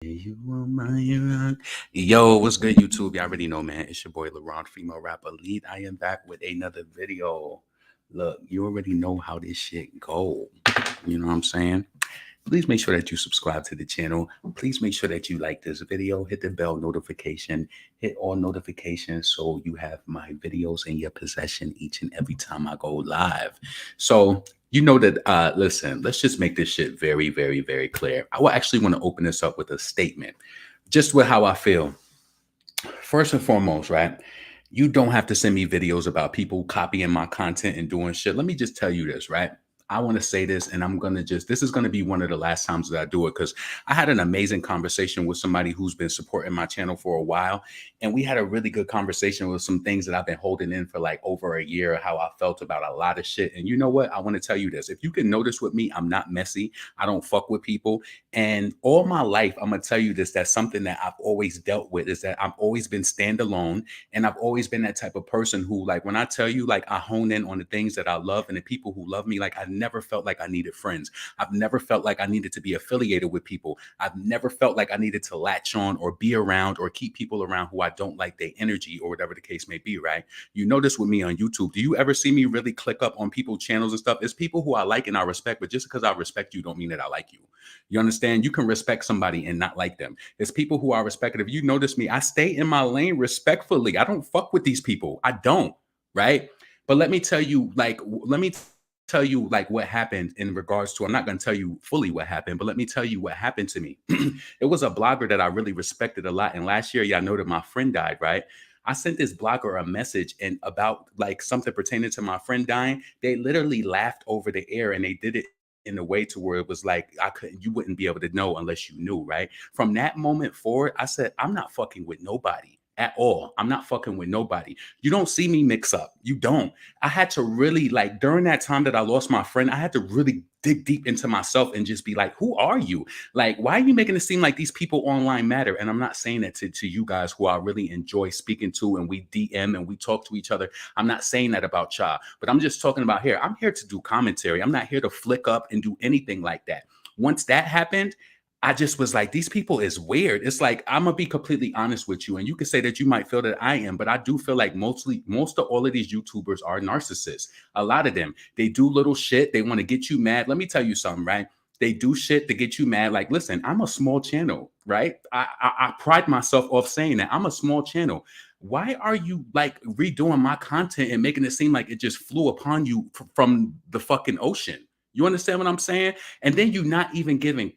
You are my rock. Yo, what's good, YouTube? Y'all already know, man. It's your boy, LeBron, female rapper lead. I am back with another video. Look, you already know how this shit go. You know what I'm saying? Please make sure that you subscribe to the channel. Please make sure that you like this video, hit the bell notification, hit all notifications so you have my videos in your possession each and every time I go live. So you know that, listen, let's just make this shit very, very, very clear. I will actually want to open this up with a statement, just with how I feel. First and foremost, right? You don't have to send me videos about people copying my content and doing shit. Let me just tell you this, right? I want to say this, and I'm going to this is going to be one of the last times that I do it because I had an amazing conversation with somebody who's been supporting my channel for a while. And we had a really good conversation with some things that I've been holding in for like over a year, how I felt about a lot of shit. And you know what? I want to tell you this. If you can notice with me, I'm not messy. I don't fuck with people. And all my life, I'm going to tell you this, that's something that I've always dealt with is that I've always been standalone. And I've always been that type of person who, like, when I tell you, like, I hone in on the things that I love and the people who love me, like, I never felt like I needed friends. I've never felt like I needed to be affiliated with people. I've never felt like I needed to latch on or be around or keep people around who I don't like their energy or whatever the case may be, right? You notice with me on YouTube, do you ever see me really click up on people's channels and stuff? It's people who I like and I respect, but just because I respect you don't mean that I like you. You understand? You can respect somebody and not like them. It's people who are respected. If you notice me, I stay in my lane respectfully. I don't fuck with these people. I don't, right? But let me tell you, what happened in regards to, I'm not going to tell you fully what happened, but let me tell you what happened to me. It was a blogger that I really respected a lot. And last year, y'all know that my friend died, right? I sent this blogger a message and about like something pertaining to my friend dying. They literally laughed over the air and they did it in a way to where it was like you wouldn't be able to know unless you knew, right? From that moment forward, I said, I'm not fucking with nobody at all. I'm not fucking with nobody. You don't see me mix up. You don't. I had to really, like, during that time that I lost my friend, I had to really dig deep into myself and just be like, who are you? Like, why are you making it seem like these people online matter? And I'm not saying that to you guys who I really enjoy speaking to and we DM and we talk to each other. I'm not saying that about y'all, but I'm just talking about here. I'm here to do commentary. I'm not here to flick up and do anything like that. Once that happened, I just was like, these people is weird. It's like, I'm gonna be completely honest with you. And you can say that you might feel that I am, but I do feel like most of all of these YouTubers are narcissists. A lot of them, they do little shit. They want to get you mad. Let me tell you something, right? They do shit to get you mad. Like, listen, I'm a small channel, right? I pride myself off saying that I'm a small channel. Why are you like redoing my content and making it seem like it just flew upon you from the fucking ocean? You understand what I'm saying? And then you're not even giving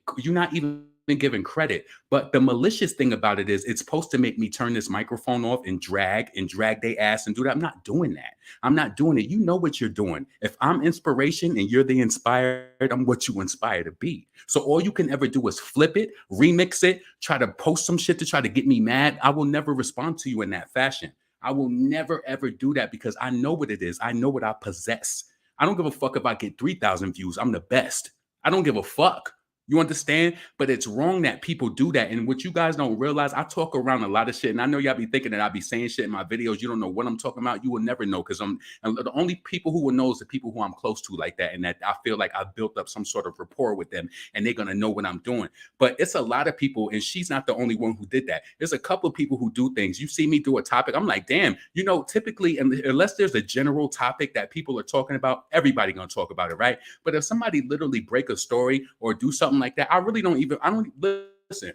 credit. But the malicious thing about it is it's supposed to make me turn this microphone off and drag their ass and do that. I'm not doing that. I'm not doing it. You know what you're doing. If I'm inspiration and you're the inspired, I'm what you inspire to be. So all you can ever do is flip it, remix it, try to post some shit to try to get me mad. I will never respond to you in that fashion. I will never ever do that because I know what it is. I know what I possess. I don't give a fuck if I get 3,000 views. I'm the best. I don't give a fuck. You understand? But it's wrong that people do that. And what you guys don't realize, I talk around a lot of shit. And I know y'all be thinking that I be saying shit in my videos. You don't know what I'm talking about. You will never know because and the only people who will know is the people who I'm close to like that. And that I feel like I've built up some sort of rapport with them and they're going to know what I'm doing. But it's a lot of people, and she's not the only one who did that. There's a couple of people who do things. You see me do a topic. I'm like, damn, typically, unless there's a general topic that people are talking about, everybody going to talk about it, right? But if somebody literally break a story or do something like that, I don't listen.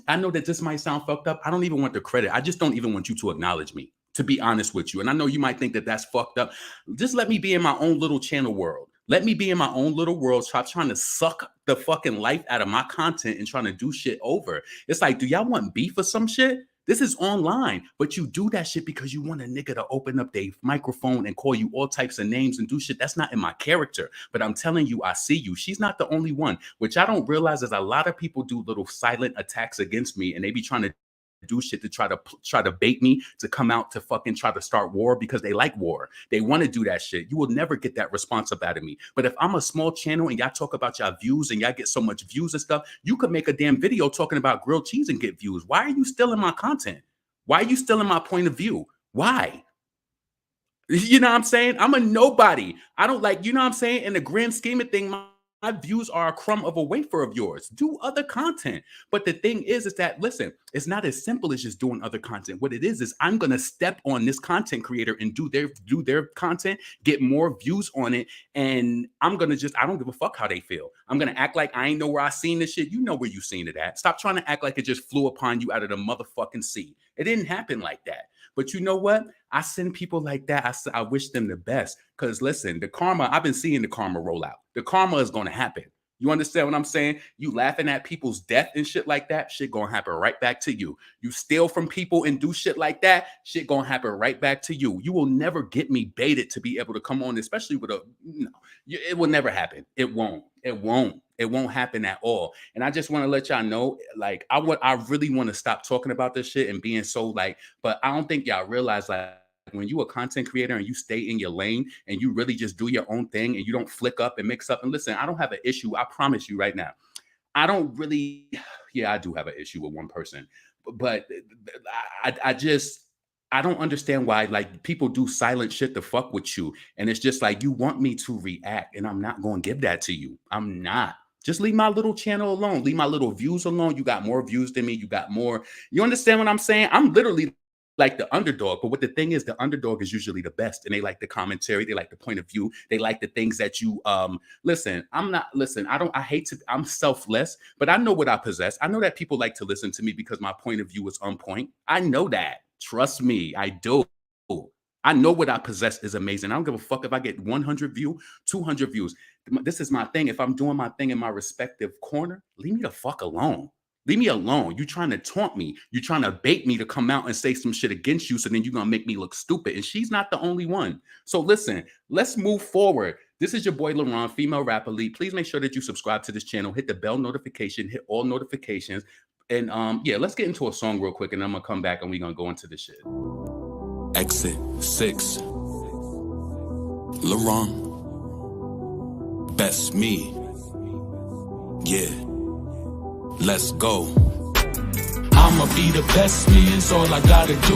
I know that this might sound fucked up. I don't even want the credit. I just don't even want you to acknowledge me, to be honest with you. And I know you might think that that's fucked up. Just let me be in my own little channel world. Let me be in my own little world. Stop trying to suck the fucking life out of my content and trying to do shit over. It's like, do y'all want beef or some shit? This is online, but you do that shit because you want a nigga to open up their microphone and call you all types of names and do shit. That's not in my character. But I'm telling you, I see you. She's not the only one. Which I don't realize is a lot of people do little silent attacks against me, and they be trying to do shit to try to bait me to come out to fucking try to start war because they like war. They want to do that shit. You will never get that response up out of me. But if I'm a small channel and y'all talk about y'all views and y'all get so much views and stuff, you could make a damn video talking about grilled cheese and get views. Why are you still in my content? Why are you still in my point of view? Why? You know what I'm saying? I'm a nobody. I don't like, you know what I'm saying? In the grand scheme of things, views are a crumb of a wafer of yours. Do other content. But the thing is that, listen, it's not as simple as just doing other content. What it is I'm going to step on this content creator and do their content, get more views on it. And I'm going to I don't give a fuck how they feel. I'm going to act like I ain't know where I seen this shit. You know where you seen it at. Stop trying to act like it just flew upon you out of the motherfucking sea. It didn't happen like that. But you know what? I send people like that. I wish them the best. Because listen, the karma, I've been seeing the karma roll out. The karma is going to happen. You understand what I'm saying? You laughing at people's death and shit like that, shit going to happen right back to you. You steal from people and do shit like that, shit going to happen right back to you. You will never get me baited to be able to come on, especially with it will never happen. It won't. It won't happen at all. And I just want to let y'all know, like, I really want to stop talking about this shit and being so like, but I don't think y'all realize, like, when you a content creator and you stay in your lane and you really just do your own thing and you don't flick up and mix up. And listen, I don't have an issue. I promise you right now. I don't really, I do have an issue with one person, but I don't understand why, like, people do silent shit to fuck with you. And it's just like, you want me to react and I'm not going to give that to you. I'm not. Just leave my little channel alone. Leave my little views alone. You got more views than me. You got more. You understand what I'm saying? I'm literally like the underdog. But what the thing is, the underdog is usually the best. And they like the commentary. They like the point of view. They like the things that you, listen, I'm selfless, but I know what I possess. I know that people like to listen to me because my point of view is on point. I know that. Trust me, I do. I know what I possess is amazing. I don't give a fuck if I get 100 views, 200 views. This is my thing. If I'm doing my thing in my respective corner, leave me the fuck alone. Leave me alone. You trying to taunt me. You trying to bait me to come out and say some shit against you, so then you're going to make me look stupid. And she's not the only one. So listen, let's move forward. This is your boy, LaRon, female rap elite. Please make sure that you subscribe to this channel. Hit the bell notification. Hit all notifications. And let's get into a song real quick, and I'm going to come back and we're going to go into this shit. Exit 6. LaRon. Best me. Yeah. Let's go. I'ma be the best me, it's all I gotta do.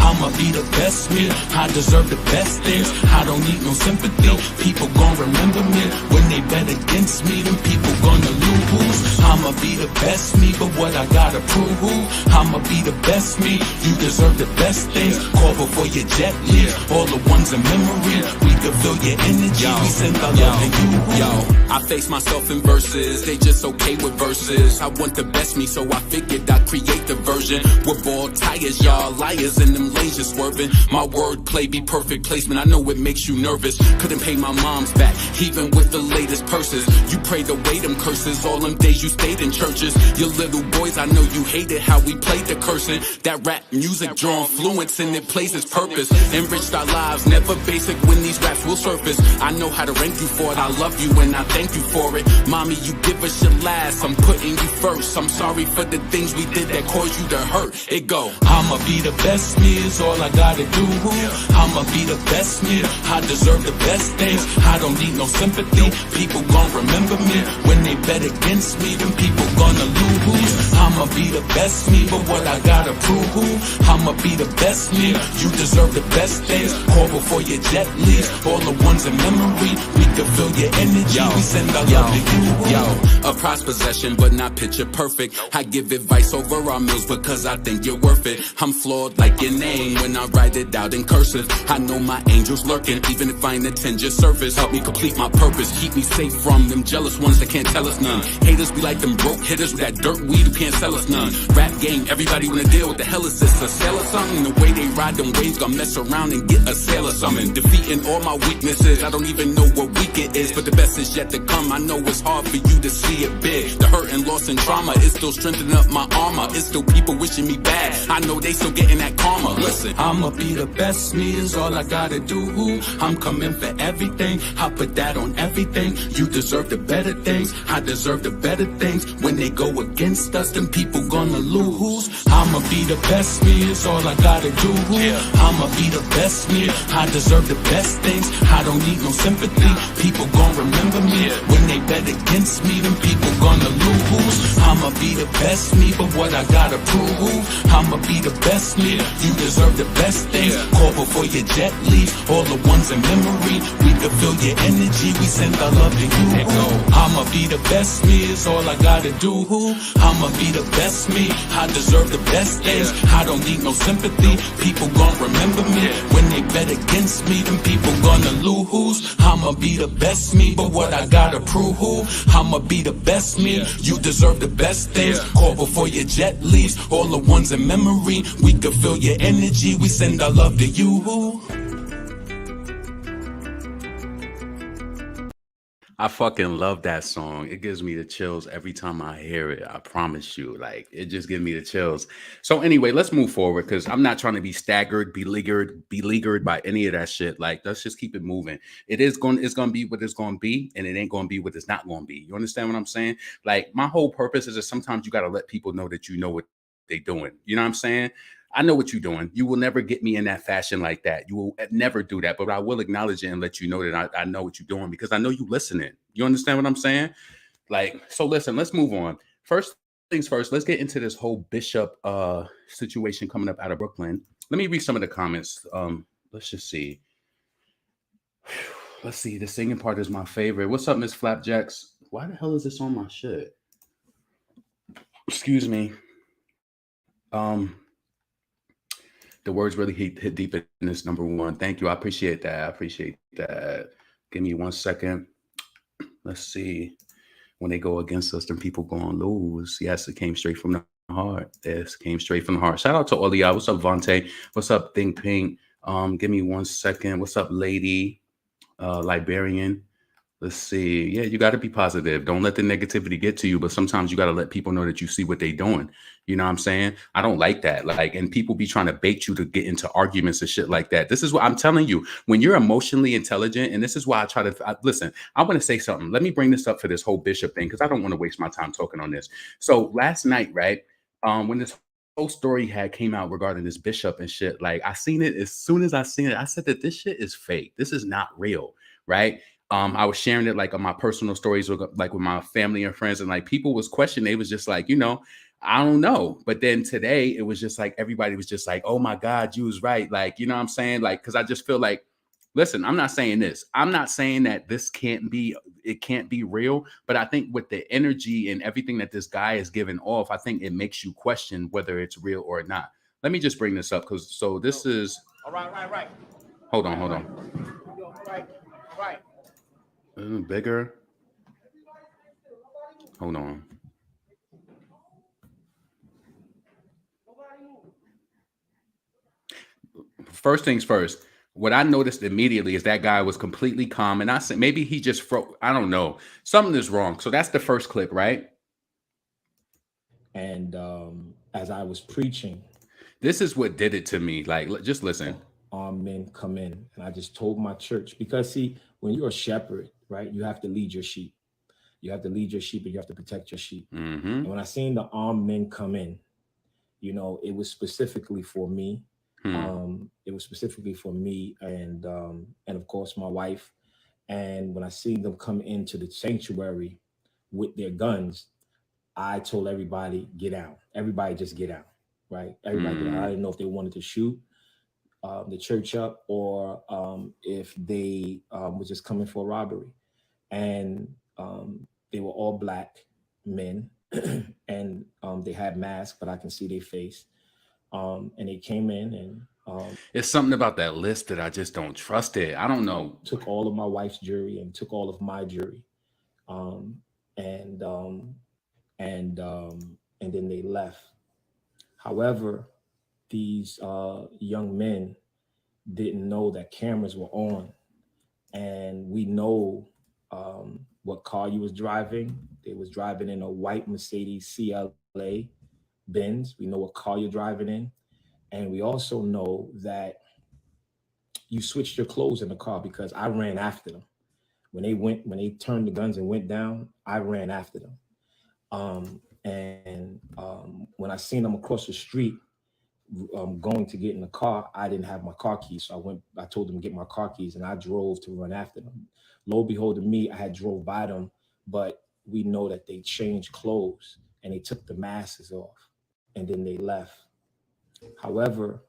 I'ma be the best me, I deserve the best things. I don't need no sympathy, people gon' remember me. When they bet against me, then people gonna lose. I'ma be the best me, but what I gotta prove. I'ma be the best me, you deserve the best things. Call before your jet leaves, all the ones in memory. We can feel your energy, we send our love to you. Yo, I face myself in verses, they just okay with verses. I want the best me, so I figured I'd create the version with bald tires, y'all liars and them lanes just swerving. My wordplay be perfect placement, I know it makes you nervous. Couldn't pay my mom's back, even with the latest purses. You prayed away them curses, all them days you stayed in churches. Your little boys, I know you hated how we played the cursing. That rap music drawn fluence and it plays its purpose. Enriched our lives, never basic when these raps will surface. I know how to rank you for it, I love you and I thank you for it. Mommy, you give us your last, I'm putting you first. I'm sorry for the things we did that caused you to hurt. It go, I'ma be the best me, is all I gotta do. I'ma be the best me, I deserve the best things. I don't need no sympathy, people gon' remember me. When they bet against me, then people gonna lose. I'ma be the best me, but what I gotta prove. I'ma be the best me, you deserve the best things. Call before your jet leaves, all the ones in memory. We can feel your energy, we send our love to you. Yo, a prized possession, but not picture perfect. I give advice over our meals because I think you're worth it. I'm flawed like your name when I write it out in cursive. I know my angel's lurking, even if I ain't attend your service. Help me complete my purpose, keep me safe from them jealous ones that can't tell us none. Haters be like them broke hitters with that dirt weed who can't sell us none. Rap game, everybody wanna deal. What the hell is this, a sale or something? The way they ride them waves, gonna mess around and get a sale or something. Defeating all my weaknesses, I don't even know what week it is, but the best is yet to come. I know it's hard for you to see it big. The hurt and loss and trauma is still strengthening up my armor. It's still people wishing me bad, I know they still getting that karma. Listen, I'ma be the best me, is all I gotta do. I'm coming for everything, I put that on everything. You deserve the better things, I deserve the better things. When they go against us, then people people gonna lose. I'ma be the best me, it's all I gotta do. I'ma be the best me, I deserve the best things. I don't need no sympathy, people gon' remember me. When they bet against me, then people gonna lose. I'ma be the best me, but what I gotta prove. I'ma be the best me, you deserve the best things. Call before your jet leaves, all the ones in memory. We can feel your energy, we send our love to you. I'ma be the best me, is all I gotta do. I'ma be the best me, I deserve the best things. I don't need no sympathy, people gon' remember me. When they bet against me, then people gonna lose. I'ma be the best me, but what I gotta prove. I'ma be the best me, you deserve the best things. Call before your jet leaves, all the ones in memory. We can feel your energy, we send our love to you. I fucking love that song. It gives me the chills every time I hear it. I promise you. Like, it just gives me the chills. So anyway, let's move forward because I'm not trying to be staggered, beleaguered by any of that shit. Like, let's just keep it moving. It's gonna be what it's gonna be, and it ain't gonna be what it's not gonna be. You understand what I'm saying? Like, my whole purpose is that sometimes you gotta let people know that you know what they doing. You know what I'm saying? I know what you're doing. You will never get me in that fashion like that. You will never do that. But I will acknowledge it and let you know that I know what you're doing because I know you listening. You understand what I'm saying? Like, so listen, let's move on. First things first, let's get into this whole Bishop situation coming up out of Brooklyn. Let me read some of the comments. Let's just see. Let's see. The singing part is my favorite. What's up, Miss Flapjacks? Why the hell is this on my shit? Excuse me. The words really hit deep in this number one. Thank you. I appreciate that. I appreciate that. Give me 1 second. Let's see. When they go against us, then people gonna lose. Yes, it came straight from the heart. Yes, it came straight from the heart. Shout out to all of y'all. What's up, Vontae? What's up, Think Pink? Give me 1 second. What's up, Lady? Liberian. Let's see. Yeah, you got to be positive. Don't let the negativity get to you. But sometimes you got to let people know that you see what they're doing. You know what I'm saying? I don't like that. Like, and people be trying to bait you to get into arguments and shit like that. This is what I'm telling you. When you're emotionally intelligent, and this is why I try to listen. I want to say something. Let me bring this up for this whole Bishop thing because I don't want to waste my time talking on this. So last night, right? When this whole story had came out regarding this Bishop and shit, like I seen it as soon as I seen it, I said that this shit is fake. This is not real, right? I was sharing it like on my personal stories, like with my family and friends, and like people was questioning. They was just like, I don't know. But then today it was just like everybody was just like, oh my God, you was right. Like, you know what I'm saying? Like, because I just feel like, listen, I'm not saying this. I'm not saying that it can't be real. But I think with the energy and everything that this guy is giving off, I think it makes you question whether it's real or not. Let me just bring this up because this is. All right. Hold on. Right. Bigger. Hold on. First things first. What I noticed immediately is that guy was completely calm, and I said maybe he just froze. I don't know. Something is wrong. So that's the first clip, right? And as I was preaching, This is what did it to me. Like, just listen. armed men come in, and I just told my church because see, when you're a shepherd, right, you have to lead your sheep. You have to lead your sheep, and you have to protect your sheep. Mm-hmm. And when I seen the armed men come in, it was specifically for me. It was specifically for me, and of course my wife. And when I seen them come into the sanctuary with their guns, I told everybody, get out. Everybody just get out, right? Everybody get out. I didn't know if they wanted to shoot the church up or if they were just coming for a robbery. And they were all black men and they had masks, but I can see their face. And they came in and it's something about that list that I just don't trust it. I don't know. Took all of my wife's jewelry and took all of my jewelry. And then they left. However, these young men didn't know that cameras were on, and we know what car you was driving. They was driving in a white Mercedes CLA Benz. We know what car you're driving in, and we also know that you switched your clothes in the car because I ran after them. When they turned the guns and went down, I ran after them. when I seen him across the street going to get in the car, I didn't have my car keys. So I told them to get my car keys and I drove to run after them. Lo and behold, to me, I had drove by them, but we know that they changed clothes and they took the masks off and then they left. However,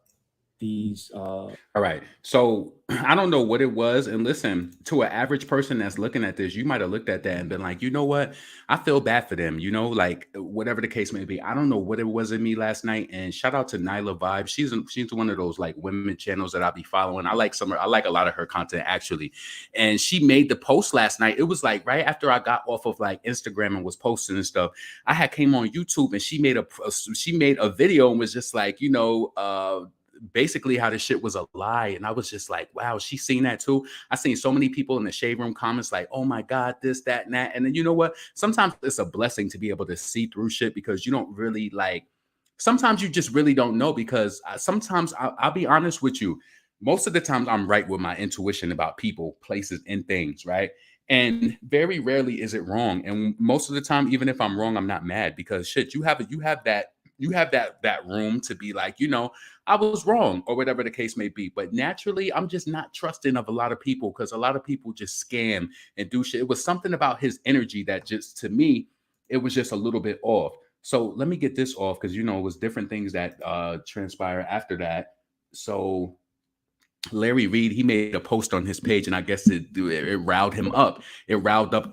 these All right. So I don't know what it was. And listen, to an average person that's looking at this, you might have looked at that and been like, you know what? I feel bad for them, like whatever the case may be. I don't know what it was in me last night. And shout out to Nyla Vibe. She's one of those like women channels that I'll be following. I like a lot of her content actually. And she made the post last night. It was like right after I got off of like Instagram and was posting and stuff. I had came on YouTube and she made a video and was just like, basically how this shit was a lie. And I was just like, wow, she's seen that too. I seen so many people in the shade room comments like, oh my God, this, that, and that. And then you know what? Sometimes it's a blessing to be able to see through shit because you don't really sometimes you just really don't know because sometimes I'll be honest with you. Most of the times I'm right with my intuition about people, places, and things, right? And very rarely is it wrong. And most of the time, even if I'm wrong, I'm not mad because shit, you have that room to be like, I was wrong or whatever the case may be. But naturally, I'm just not trusting of a lot of people because a lot of people just scam and do shit. It was something about his energy that just, to me, it was just a little bit off. So let me get this off because, it was different things that transpire after that. So Larry Reid, he made a post on his page and I guess it riled him up. It riled up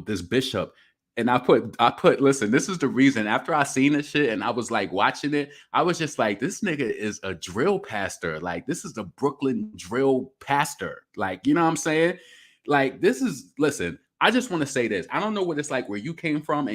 this bishop. And I put, listen, this is the reason after I seen this shit and I was like watching it, I was just like, this nigga is a drill pastor. Like, this is the Brooklyn drill pastor. Like, you know what I'm saying? Like, listen, I just want to say this. I don't know what it's like where you came from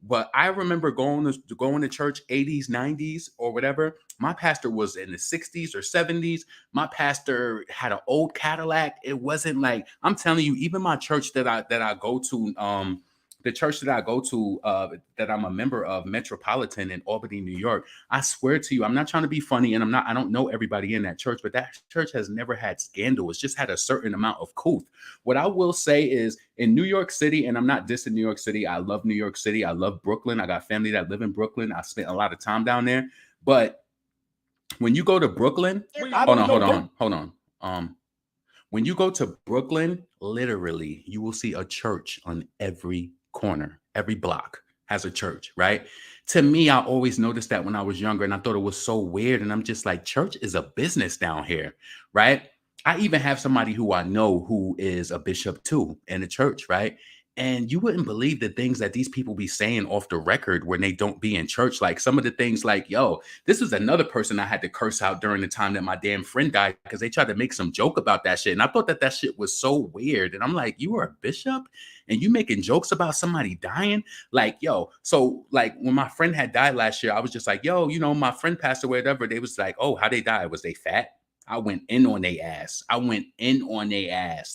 but I remember going to church 80s, 90s or whatever. My pastor was in the 60s or 70s. My pastor had an old Cadillac. It wasn't like, I'm telling you, even my church that I go to, the church that I go to, that I'm a member of, Metropolitan in Albany, New York, I swear to you, I'm not trying to be funny and I don't know everybody in that church, but that church has never had scandal. It's just had a certain amount of couth. What I will say is in New York City, and I'm not dissing New York City. I love New York City. I love Brooklyn. I got family that live in Brooklyn. I spent a lot of time down there. But when you go to Brooklyn, hold on. When you go to Brooklyn, literally, you will see a church on every corner, every block has a church, right? To me, I always noticed that when I was younger and I thought it was so weird. And I'm just like, church is a business down here, right? I even have somebody who I know who is a bishop too in the church, right? And you wouldn't believe the things that these people be saying off the record when they don't be in church. Like some of the things like, yo, this is another person I had to curse out during the time that my damn friend died because they tried to make some joke about that shit. And I thought that shit was so weird. And I'm like, you are a bishop and you making jokes about somebody dying? Like, yo, so like when my friend had died last year, I was just like, yo, my friend passed away, whatever. They was like, oh, how they died? Was they fat? I went in on their ass.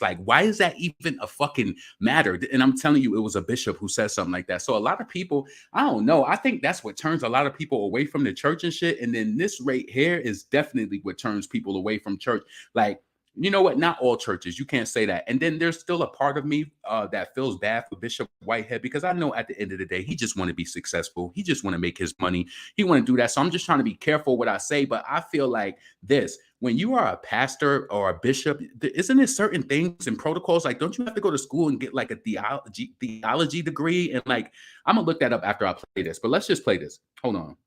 Like, why is that even a fucking matter? And I'm telling you, it was a bishop who said something like that. So a lot of people, I don't know. I think that's what turns a lot of people away from the church and shit. And then this right here is definitely what turns people away from church. Like, you know what? Not all churches. You can't say that. And then there's still a part of me that feels bad for Bishop Whitehead because I know at the end of the day, he just want to be successful. He just want to make his money. He want to do that. So I'm just trying to be careful what I say. But I feel like this. When you are a pastor or a bishop, isn't there certain things and protocols? Like, don't you have to go to school and get like a theology degree? And like, I'm gonna look that up after I play this. But let's just play this. Hold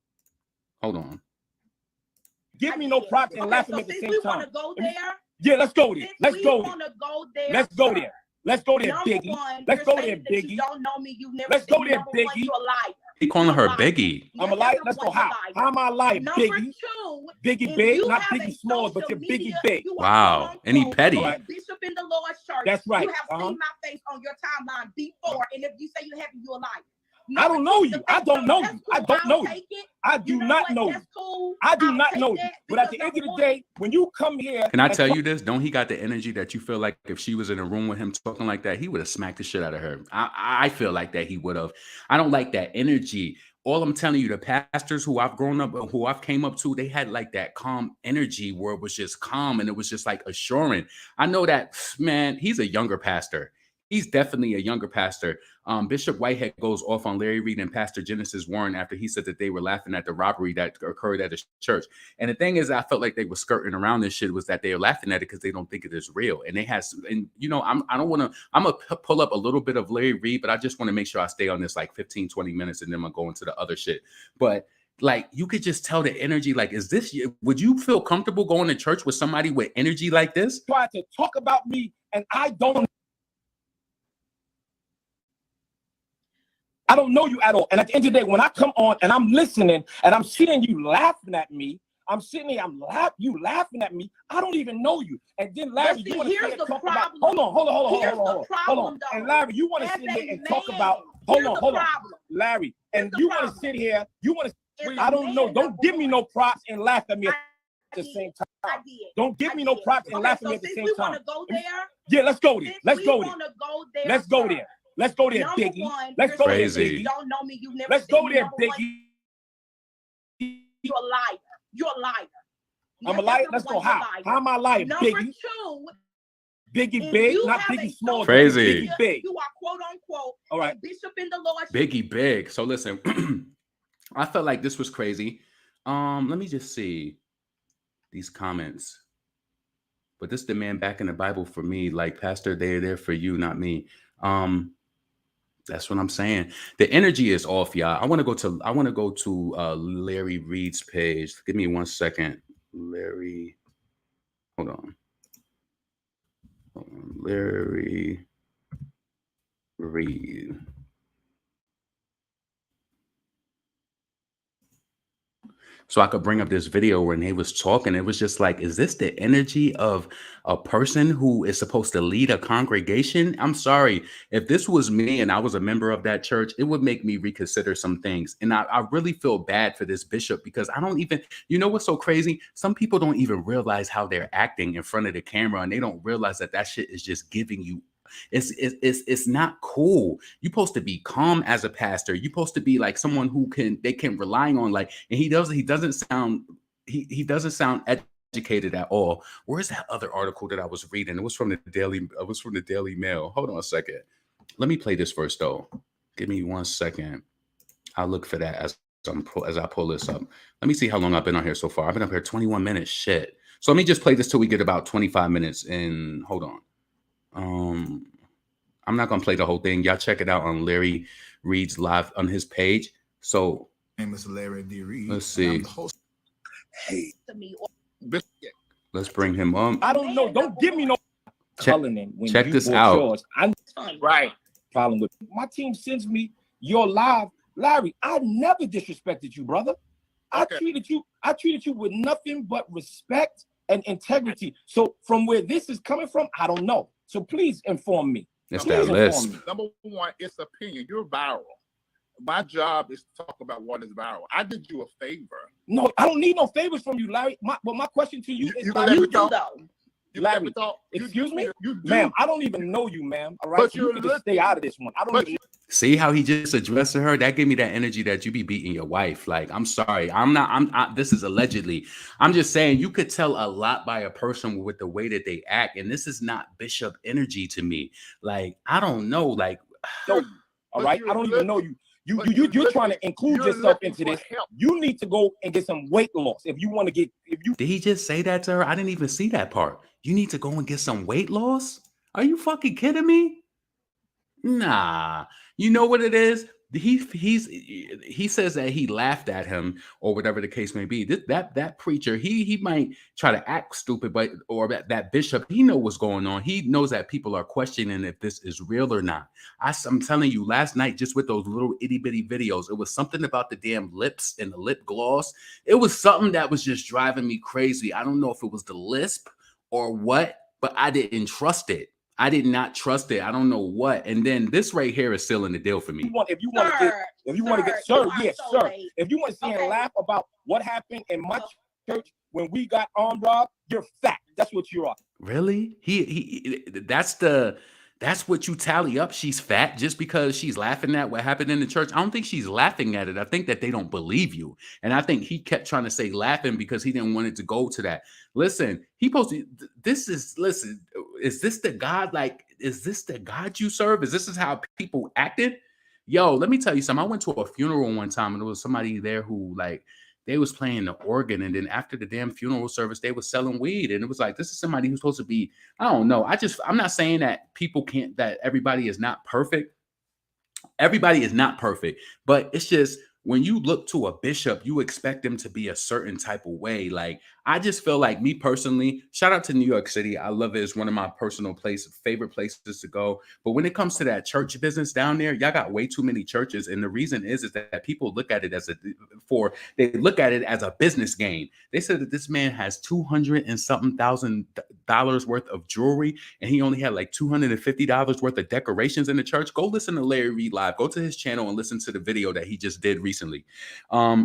on. Give me no props and laugh at me at the same time. We want to go there. Yeah, let's go there. Let's go there. Let's go there. Let's go there, Biggie. Let's go there, Biggie. You don't know me. You never. Let's go there, Biggie. You're a liar. He calling her Biggie. I'm a liar. Let's go. How am I lying, Biggie? Two, Biggie Big, not Biggie Small, but you're Biggie Big. Wow, and he petty. Bishop in the Lord's church. That's right. You have seen my face on your timeline before, and if you say you haven't, you're a liar. I don't know you. I don't know you. I don't know you. I do not know you. I do not know you. But at the end of the day, when you come here, can I tell you this? Don't he got the energy that you feel like if she was in a room with him talking like that, he would have smacked the shit out of her. I feel like that he would have. I don't like that energy. All I'm telling you, the pastors who I've grown up, who I've came up to, they had like that calm energy where it was just calm and it was just like assuring. I know that, man, he's a younger pastor. He's definitely a younger pastor. Bishop Whitehead goes off on Larry Reid and Pastor Genesis Warren after he said that they were laughing at the robbery that occurred at a church. And the thing is, I felt like they were skirting around this shit, was that they were laughing at it because they don't think it is real. And they has, and you know, I don't want to, I'm going to pull up a little bit of Larry Reid, but I just want to make sure I stay on this like 15, 20 minutes and then I'm going to go into the other shit. But like, you could just tell the energy, like, would you feel comfortable going to church with somebody with energy like this? Try to talk about me and I don't know you at all. And at the end of the day, when I come on and I'm listening and I'm seeing you laughing at me, I'm sitting here, you laughing at me. I don't even know you. And then Larry, you want to sit and talk about, hold on. And Larry, you want to sit here and talk about, hold on. Larry, and you want to sit here, I don't know. Don't give me no props and laugh at me at the same time. Don't give me no props and laugh at me at the same time. Yeah, let's go there. Let's go there. Let's go there, Biggie. Let's go there, Biggie. You don't know me. You've never Let's go there, Biggie. You're a liar. You're a liar. I'm a liar. Let's go. How am I lying, Biggie? Number two, Biggie Big, not Biggie Small. Crazy. Biggie Big. You are quote unquote all right. Bishop in the Lord. Biggie Big. So listen, I felt like this was crazy. Let me just see these comments. But this is the man back in the Bible for me, like, Pastor, they're there for you, not me. That's what I'm saying. The energy is off, y'all. I want to go to Larry Reid's page. Give me 1 second. Larry, hold on. Larry Reid. So I could bring up this video when he was talking. It was just like, is this the energy of a person who is supposed to lead a congregation? I'm sorry. If this was me and I was a member of that church, it would make me reconsider some things. And I really feel bad for this bishop because I don't even, you know what's so crazy? Some people don't even realize how they're acting in front of the camera, and they don't realize that that shit is just giving you, it's not cool. You're supposed to be calm as a pastor. You're supposed to be like someone who they can rely on, like, and he doesn't sound educated at all. Where's that other article that I was reading? It was from the Daily Mail. Hold on a second. Let me play this first though. Give me 1 second. I'll look for that as I pull this up. Let me see how long I've been on here so far. I've been up here 21 minutes. Shit. So let me just play this till we get about 25 minutes and hold on. I'm not gonna play the whole thing. Y'all check it out on Larry Reid's live on his page. So my name is Larry D. Reid. Let's see. Let's bring him up. I don't know. Don't give me no check this out. Yours. I'm right. Problem with my team sends me your live. Larry, I never disrespected you, brother. Okay. I treated you with nothing but respect and integrity. So from where this is coming from, I don't know. So please inform me. It's that list. Number one, it's opinion. You're viral. My job is to talk about what is viral. I did you a favor. No, I don't need no favors from you, Larry. My question to you is, you do though. Larry, excuse me, ma'am. I don't even know you, ma'am. All right, but you can just stay out of this one. I don't even. See how he just addressed her? That gave me that energy that you be beating your wife. Like, I'm sorry. This is allegedly. I'm just saying you could tell a lot by a person with the way that they act. And this is not bishop energy to me. Like, I don't know. Like, no, all right. I don't even know you. You're trying to include yourself into this. You need to go and get some weight loss if you want to get. Did he just say that to her? I didn't even see that part. You need to go and get some weight loss? Are you fucking kidding me? Nah. You know what it is? He says that he laughed at him or whatever the case may be. That preacher, he might try to act stupid, but that bishop, he know what's going on. He knows that people are questioning if this is real or not. I'm telling you, last night, just with those little itty bitty videos, it was something about the damn lips and the lip gloss. It was something that was just driving me crazy. I don't know if it was the lisp or what, but I didn't trust it. I did not trust it. I don't know what. And then this right here is sealing the deal for me. If you want to get, sir, yes, sir. If you want to see and laugh about what happened in my church when we got armed robbed, you're fat. That's what you are. Really? That's what you tally up. She's fat just because she's laughing at what happened in the church. I don't think she's laughing at it. I think that they don't believe you. And I think he kept trying to say laughing because he didn't want it to go to that. Listen, he posted, is this the God? Like, is this the God you serve? Is this how people acted? Yo, let me tell you something. I went to a funeral one time and there was somebody there who like they was playing the organ, and then after the damn funeral service, they was selling weed. And it was like, this is somebody who's supposed to be, I don't know. I'm not saying that people can't, that everybody is not perfect. Everybody is not perfect, but it's just when you look to a bishop, you expect them to be a certain type of way. Like, I just feel like, me personally, shout out to New York City. I love it. It's one of my personal favorite places to go. But when it comes to that church business down there, y'all got way too many churches. And the reason is that people look at it as they look at it as a business game. They said that this man has 200 and something thousand dollars worth of jewelry, and he only had like $250 worth of decorations in the church. Go listen to Larry Reid live. Go to his channel and listen to the video that he just did recently.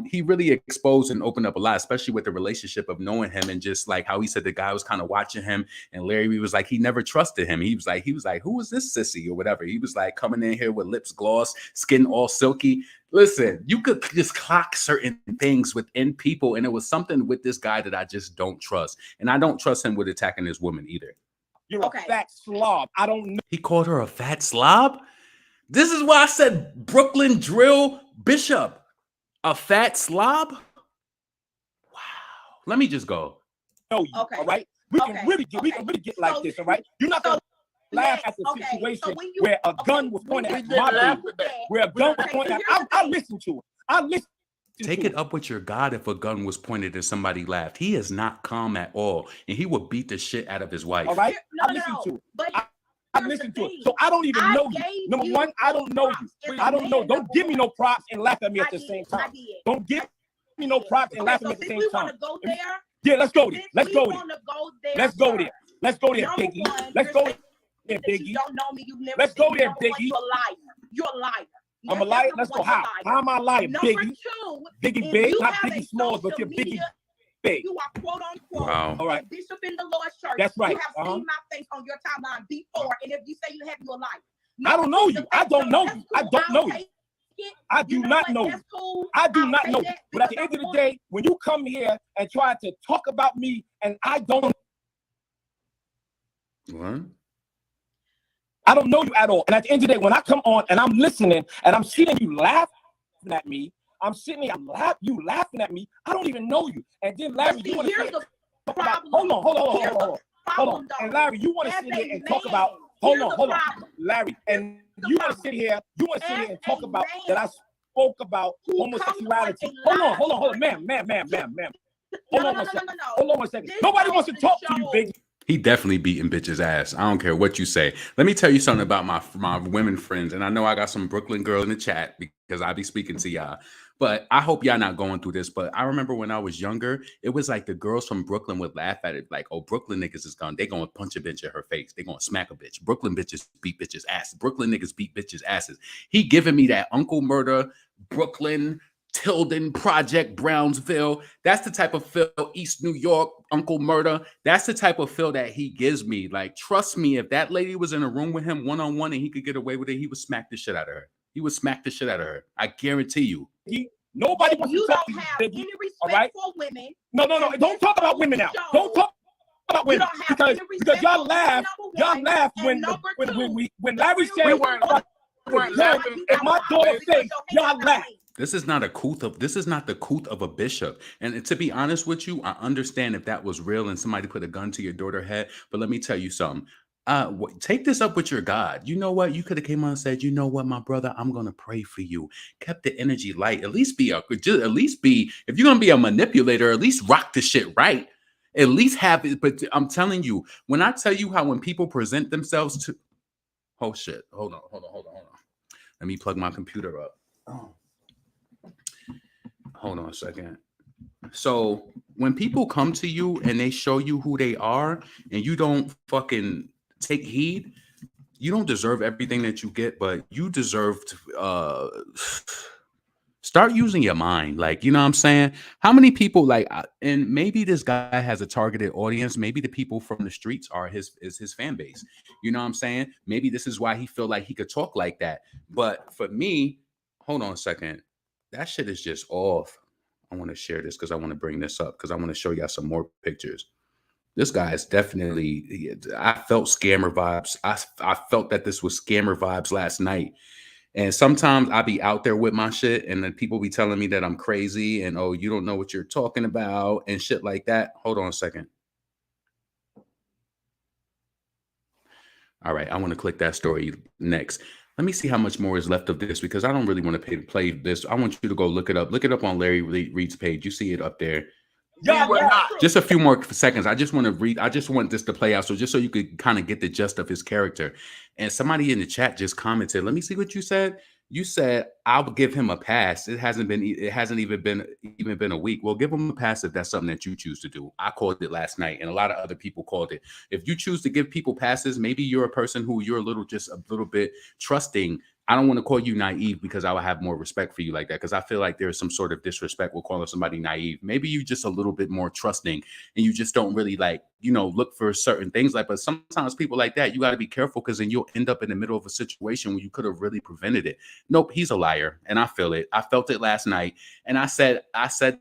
He really exposed and opened up a lot, especially with the relationship of knowing him, and just like how he said the guy was kind of watching him, and Larry Reid was like, he never trusted him. He was like, who is this sissy or whatever? He was like coming in here with lips gloss, skin all silky. Listen, you could just clock certain things within people, and it was something with this guy that I just don't trust, and I don't trust him with attacking his woman either. You're a fat slob. I don't know. He called her a fat slob? This is why I said Brooklyn drill bishop. A fat slob? Wow. Let me just go. Know you, all right? We can really get like this, all right? You're not gonna laugh at the situation where a gun was pointed at my baby, where a gun was pointed at. I listen to it. Take it up with your God if a gun was pointed and somebody laughed. He is not calm at all, and he would beat the shit out of his wife. All right? I listen to it. I listen to it. So I don't even know you. Number one, I don't know you. I don't know. Don't give me no props and laugh at me at the same time. Don't give me no props and laugh at me at the same time. Yeah, let's go there. Let's go there. Let's go there. Let's go there, Biggie. Let's go there, Biggie. Let's go there, Biggie. You're a liar. I'm a liar. Let's go. How am I lying, Biggie? Biggie big, not Biggie small, but you're Biggie big. You are quote unquote all right. bishop in the Lord's church. That's right. You have seen my face on your timeline before, and if you say you have, you're a liar. I don't know you. I don't know you. I don't know you. I do not know you. I do not know you. But at the end of the day, when you come here and try to talk about me, and I don't. What? I don't know you at all. And at the end of the day, when I come on and I'm listening and I'm seeing you laughing at me, I'm sitting here, you laughing at me. I don't even know you. And then Larry, you want to here's the problem. Hold on. And Larry, you want to sit here and talk about. Hold on, Larry. And you want to sit here and talk about that I spoke about homosexuality. Hold on, ma'am. Hold on one second. Nobody wants to talk to you, Biggie. He definitely beating bitches' ass. I don't care what you say. Let me tell you something about my women friends. And I know I got some Brooklyn girl in the chat because I be speaking to y'all. But I hope y'all not going through this. But I remember when I was younger, it was like the girls from Brooklyn would laugh at it. Like, oh, Brooklyn niggas is gone. They gonna punch a bitch in her face. They gonna smack a bitch. Brooklyn bitches beat bitches' asses. Brooklyn niggas beat bitches' asses. He giving me that Uncle Murder, Brooklyn, Tilden, Project, Brownsville. That's the type of feel, East New York, Uncle Murder. That's the type of feel that he gives me. Like, trust me, if that lady was in a room with him one-on-one and he could get away with it, he would smack the shit out of her. He would smack the shit out of her. I guarantee you. Nobody wants to talk to you, Biggie. Any respect for women. No. Don't talk about women now. Don't talk about women because y'all laugh. Y'all laugh when Larry said we weren't laughing at my daughter's face. Y'all laugh. This is not the couth of a bishop. And to be honest with you, I understand if that was real and somebody put a gun to your daughter's head. But let me tell you something. Take this up with your God. You know what? You could have came on and said, you know what, my brother, I'm gonna pray for you. Kept the energy light. At least be, if you're gonna be a manipulator, at least rock the shit right. At least have it. But I'm telling you, when I tell you how when people present themselves to, oh shit, hold on. Let me plug my computer up. Oh. Hold on a second. So when people come to you and they show you who they are and you don't fucking take heed, you don't deserve everything that you get, but you deserve to start using your mind. Like, you know what I'm saying? How many people and maybe this guy has a targeted audience. Maybe the people from the streets are his fan base. You know what I'm saying? Maybe this is why he feel like he could talk like that. But for me, hold on a second. That shit is just off. I want to share this because I want to bring this up because I want to show y'all some more pictures. This guy is definitely. I felt scammer vibes. I felt that this was scammer vibes last night. And sometimes I be out there with my shit, and then people be telling me that I'm crazy and oh, you don't know what you're talking about and shit like that. Hold on a second. All right, I want to click that story next. Let me see how much more is left of this because I don't really want to play this. I want you to go look it up. Look it up on Larry Reid's page. You see it up there. Y'all laugh. Just a few more seconds. I just want to read. I just want this to play out. So just so you could kind of get the gist of his character. And somebody in the chat just commented. Let me see what you said. You said I'll give him a pass. It hasn't even been a week. Well, give him a pass if that's something that you choose to do. I called it last night, and a lot of other people called it. If you choose to give people passes, maybe you're a person who you're just a little bit trusting. I don't want to call you naive because I would have more respect for you like that. Because I feel like there's some sort of disrespect with calling somebody naive. Maybe you just a little bit more trusting and you just don't really look for certain things but sometimes people like that, you got to be careful because then you'll end up in the middle of a situation where you could have really prevented it. Nope, he's a liar. And I feel it. I felt it last night. And I said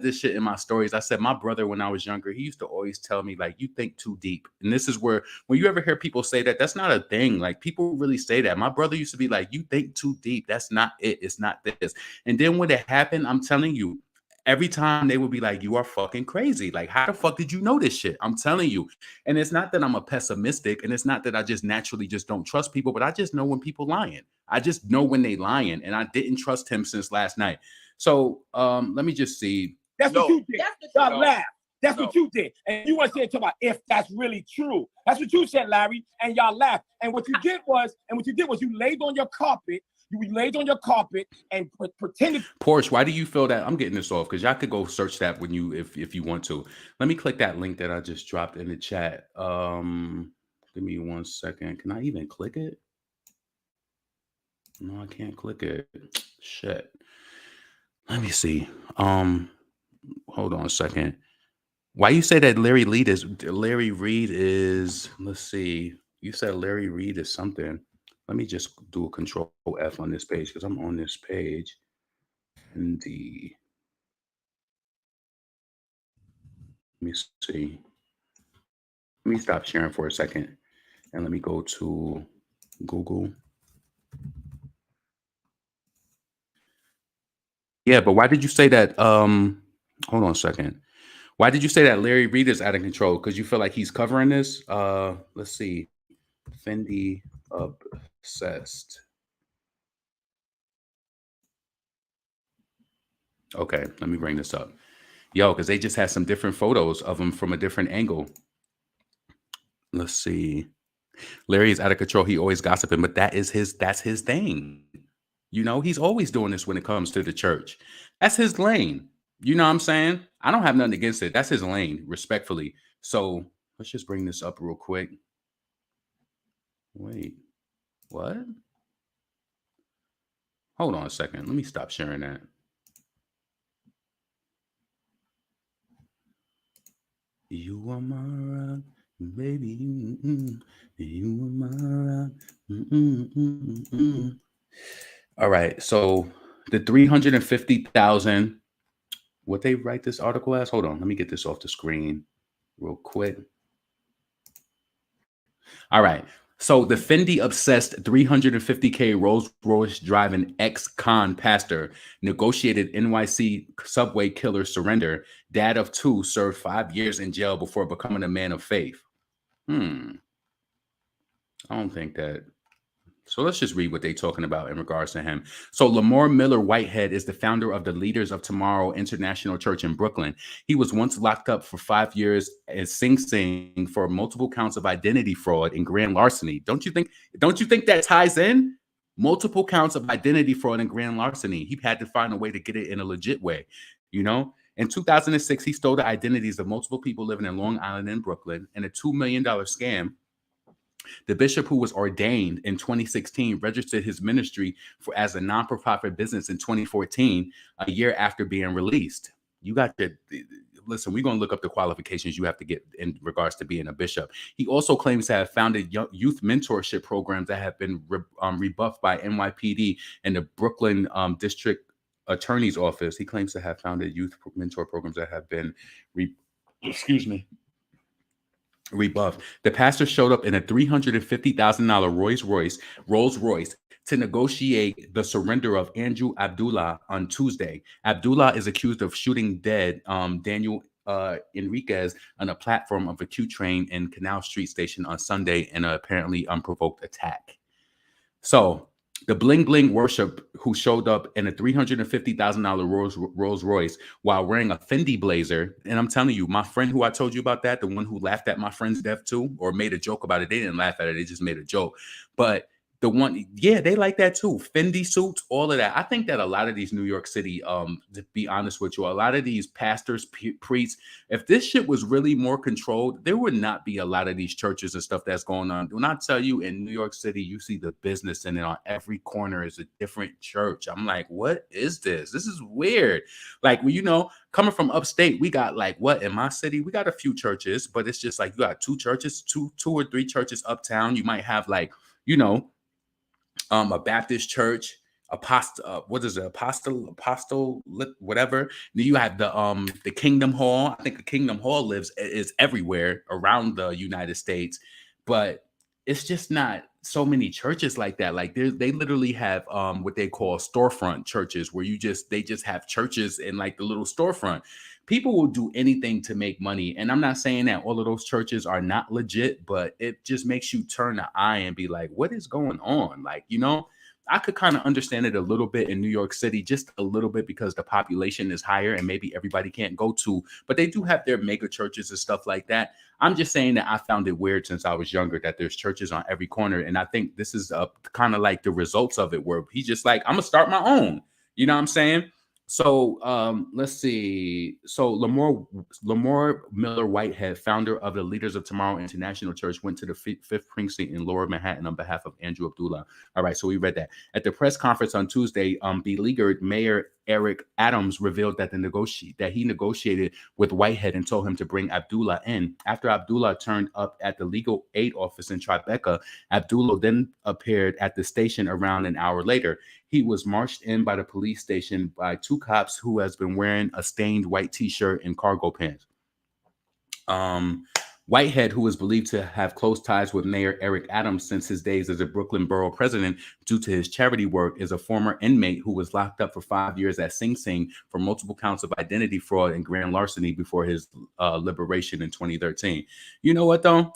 this shit in my stories. I said, my brother, when I was younger, he used to always tell me, like, you think too deep. And this is where, when you ever hear people say that, that's not a thing. Like, people really say that. My brother used to be like, you think too deep. That's not it. It's not this. And then when it happened, I'm telling you, every time they would be like, you are fucking crazy. Like, how the fuck did you know this shit? I'm telling you. And it's not that I'm a pessimistic, and it's not that I just naturally just don't trust people, but I just know when people lying. I just know when they lying, and I didn't trust him since last night. So let me just see. That's what you did. Y'all laugh. That's what you did. And you want to say about if that's really true. That's what you said, Larry, and y'all laughed. And what you did was you laid on your carpet. You laid on your carpet and pretended. Porsche, why do you feel that? I'm getting this off because y'all could go search that when you if you want to. Let me click that link that I just dropped in the chat. Give me 1 second. Can I even click it? No, I can't click it. Shit. Let me see. Hold on a second. Why you say that Larry Reid is, let's see. You said Larry Reid is something. Let me just do a Control F on this page because I'm on this page. And let me see. Let me stop sharing for a second and let me go to Google. Yeah, but why did you say that? Hold on a second. Why did you say that Larry Reid is out of control? Because you feel like he's covering this? Let's see. Fendi obsessed. Okay, let me bring this up. Yo, because they just had some different photos of him from a different angle. Let's see. Larry is out of control. He always gossiping, but that's his thing. You know, he's always doing this when it comes to the church. That's his lane. You know what I'm saying? I don't have nothing against it. That's his lane, respectfully. So let's just bring this up real quick. Wait, what? Hold on a second. Let me stop sharing that. You are my rock, baby. You are my rock. All right. So the 350,000, what they write this article as? Hold on. Let me get this off the screen real quick. All right. So the Fendi obsessed 350K Rolls Royce driving ex-con pastor negotiated NYC subway killer surrender. Dad of 2 served 5 years in jail before becoming a man of faith. I don't think that. So let's just read what they're talking about in regards to him. So Lamar Miller Whitehead is the founder of the Leaders of Tomorrow International Church in Brooklyn. He was once locked up for 5 years as Sing Sing for multiple counts of identity fraud and grand larceny. Don't you think that ties in? Multiple counts of identity fraud and grand larceny. He had to find a way to get it in a legit way, you know? In 2006, he stole the identities of multiple people living in Long Island and Brooklyn in a $2 million scam. The bishop who was ordained in 2016 registered his ministry as a non-profit business in 2014, a year after being released. You got to listen. We're going to look up the qualifications you have to get in regards to being a bishop. He also claims to have founded youth mentorship programs that have been rebuffed by NYPD and the Brooklyn District Attorney's Office. He claims to have founded youth mentor programs that have been, excuse me. Rebuff. The pastor showed up in a $350,000 Rolls Royce to negotiate the surrender of Andrew Abdullah on Tuesday. Abdullah is accused of shooting dead Daniel Enriquez on a platform of a Q train in Canal Street Station on Sunday in an apparently unprovoked attack. So the bling bling worship who showed up in a $350,000 Rolls Royce while wearing a Fendi blazer. And I'm telling you, my friend who I told you about that, the one who laughed at my friend's death too, or made a joke about it. They didn't laugh at it. They just made a joke. But the one, yeah, they like that too. Fendi suits, all of that. I think that a lot of these New York City, to be honest with you, a lot of these pastors, priests, if this shit was really more controlled, there would not be a lot of these churches and stuff that's going on. When I tell you in New York City, you see the business and on every corner is a different church. I'm like, what is this? This is weird. Like, you know, coming from upstate, we got like what in my city? We got a few churches, but it's just like you got two churches, two or three churches uptown. You might have like, you know, a Baptist church, what is it, apostle, whatever. Then you have the Kingdom Hall. I think the Kingdom Hall is everywhere around the United States, but it's just not so many churches like that. Like they literally have what they call storefront churches, where they just have churches in like the little storefront. People will do anything to make money. And I'm not saying that all of those churches are not legit, but it just makes you turn the eye and be like, what is going on? Like, you know, I could kind of understand it a little bit in New York City, just a little bit because the population is higher and maybe everybody can't go to, but they do have their mega churches and stuff like that. I'm just saying that I found it weird since I was younger that there's churches on every corner. And I think this is kind of like the results of it, where he's just like, I'm going to start my own. You know what I'm saying? So let's see. So Lamar Miller Whitehead, founder of the Leaders of Tomorrow International Church, went to the Fifth Precinct in Lower Manhattan on behalf of Andrew Abdullah. All right, so we read that. At the press conference on Tuesday, beleaguered Mayor Eric Adams revealed that he negotiated with Whitehead and told him to bring Abdullah in. After Abdullah turned up at the legal aid office in Tribeca, Abdullah then appeared at the station around an hour later. He was marched in by the police station by two cops who has been wearing a stained white t-shirt and cargo pants. Whitehead, who is believed to have close ties with Mayor Eric Adams since his days as a Brooklyn borough president due to his charity work, is a former inmate who was locked up for 5 years at Sing Sing for multiple counts of identity fraud and grand larceny before his liberation in 2013. You know what, though?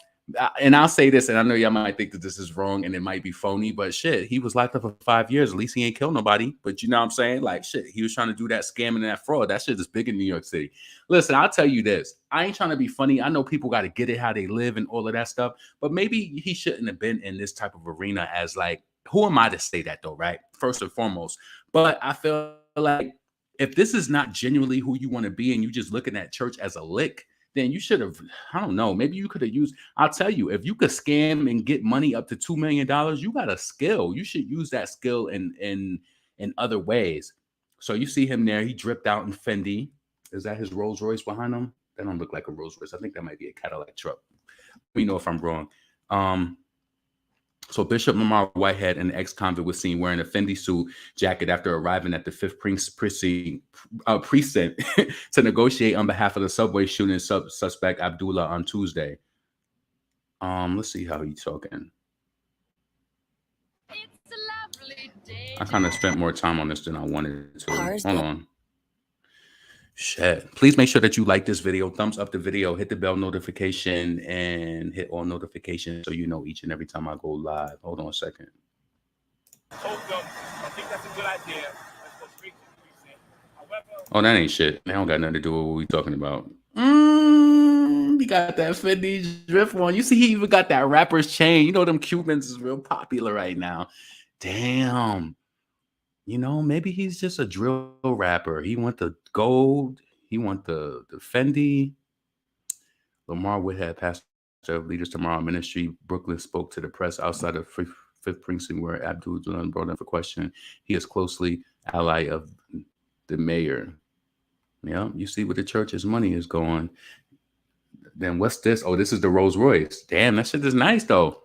And I'll say this, and I know y'all might think that this is wrong and it might be phony, but shit, he was locked up for 5 years. At least he ain't killed nobody. But you know what I'm saying? Like, shit, he was trying to do that scamming and that fraud. That shit is big in New York City. Listen, I'll tell you this. I ain't trying to be funny. I know people got to get it how they live and all of that stuff. But maybe he shouldn't have been in this type of arena as like, who am I to say that though, right? First and foremost. But I feel like if this is not genuinely who you want to be and you just looking at church as a lick, then you should have, I don't know, maybe you could have used, I'll tell you, if you could scam and get money up to $2 million, you got a skill. You should use that skill in other ways. So you see him there, he dripped out in Fendi. Is that his Rolls Royce behind him? That don't look like a Rolls Royce. I think that might be a Cadillac truck. Let me know if I'm wrong. So Bishop Lamar Whitehead, an ex-convict, was seen wearing a Fendi suit jacket after arriving at the Fifth Precinct to negotiate on behalf of the subway shooting suspect Abdullah on Tuesday. Let's see how he's talking. It's a lovely day. I kind of spent more time on this than I wanted to. Hold on. Shit. Please make sure that you like this video, thumbs up the video, hit the bell notification, and hit all notifications so you know each and every time I go live. Hold on a second. I think that's a good idea. Let's go straight to the precinct. However, oh, that ain't shit. That don't got nothing to do with what we talking about. He got that Fendi drift on. You see, he even got that rapper's chain. You know, them Cubans is real popular right now. Damn. You know, maybe he's just a drill rapper. He want the gold. He want the Fendi. Lamar Whitehead, pastor of Leaders Tomorrow Ministry, Brooklyn, spoke to the press outside of Fifth Precinct where Abdullah brought in for question. He is closely ally of the mayor. Yeah, you see where the church's money is going. Then what's this? Oh, this is the Rolls Royce. Damn, that shit is nice though.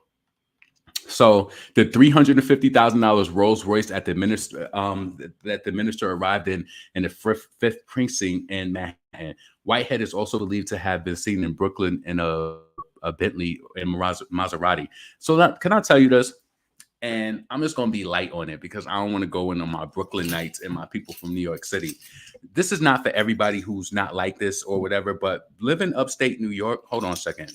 So the $350,000 Rolls Royce at the minister that the minister arrived in the Fifth Precinct in Manhattan. Whitehead is also believed to have been seen in Brooklyn in a a Bentley and Maserati. So can I tell you this? And I'm just going to be light on it because I don't want to go into my Brooklyn Nights and my people from New York City. This is not for everybody who's not like this or whatever, but living upstate New York, hold on a second.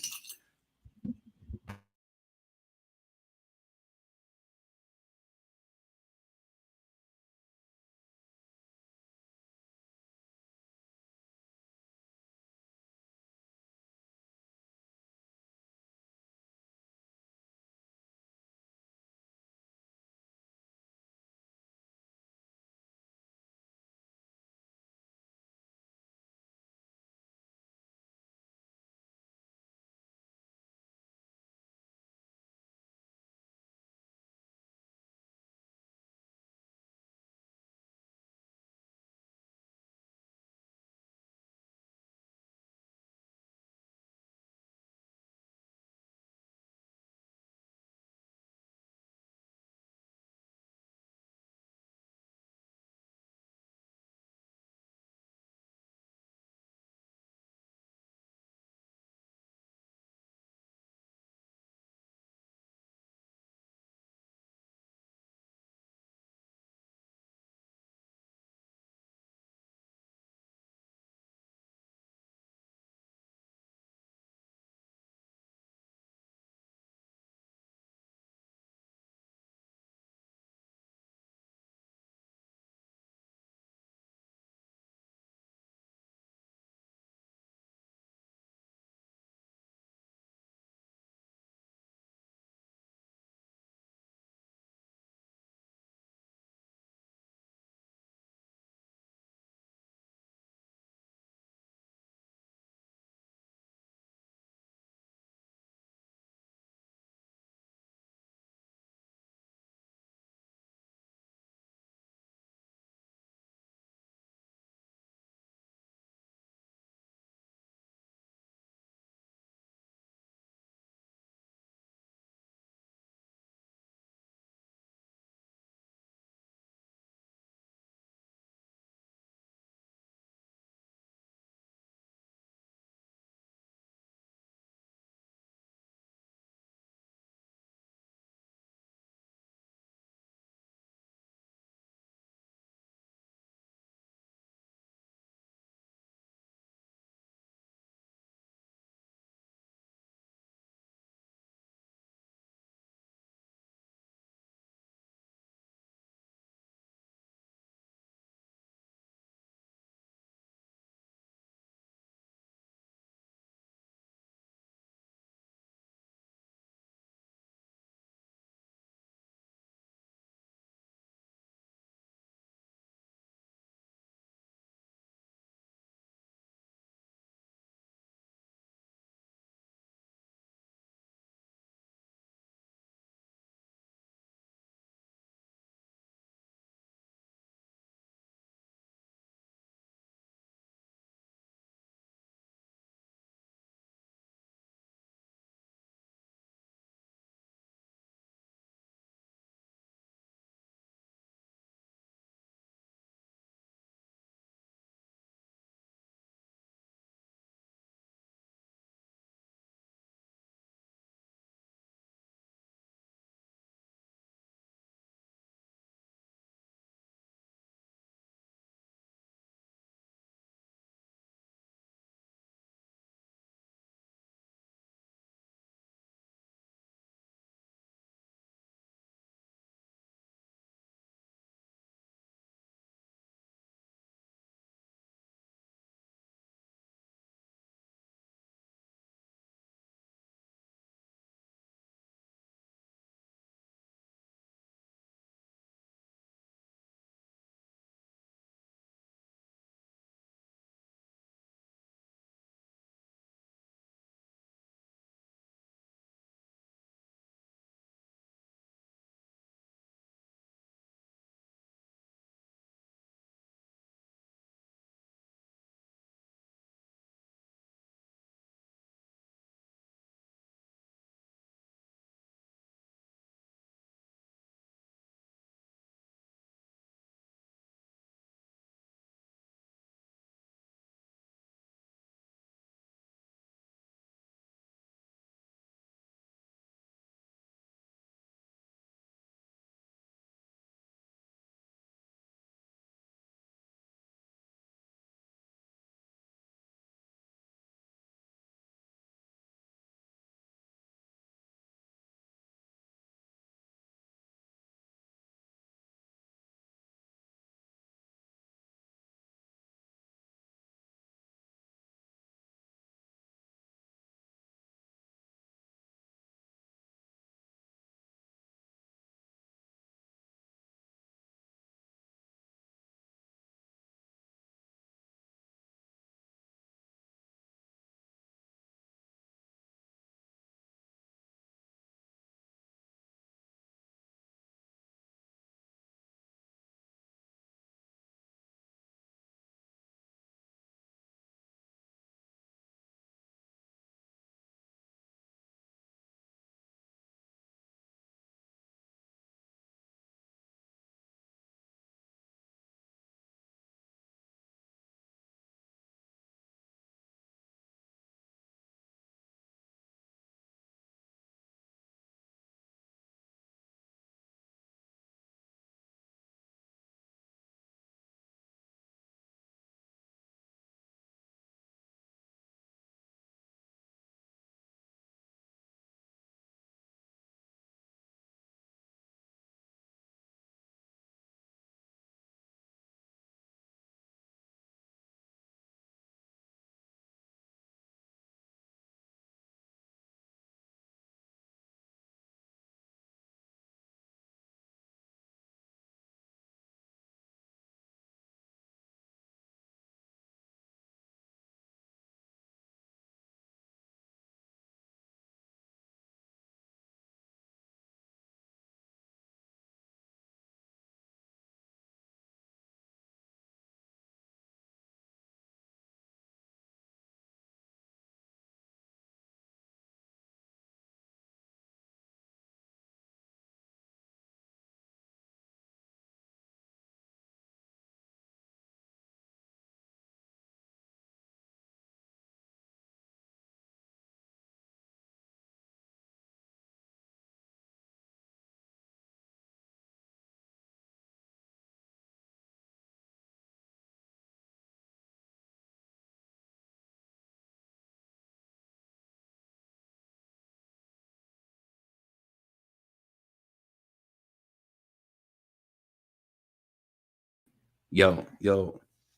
Yo,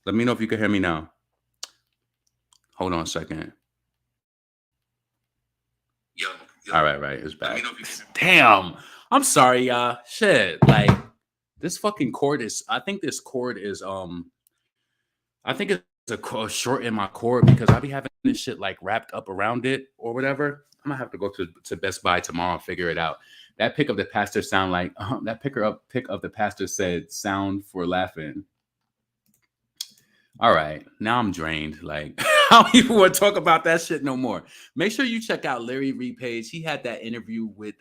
let me know if you can hear me now. Hold on a second. Yo. All right, it's back. Damn. I'm sorry, y'all. Shit. Like, this fucking cord is, I think this cord is, I think it's a short in my cord because I be having this shit like wrapped up around it or whatever. I'm gonna have to go to Best Buy tomorrow and figure it out. That pick of the pastor sound like, that pick of the pastor said, sound for laughing. All right, now I'm drained. Like, I don't even want to talk about that shit no more. Make sure you check out Larry Reid page. He had that interview with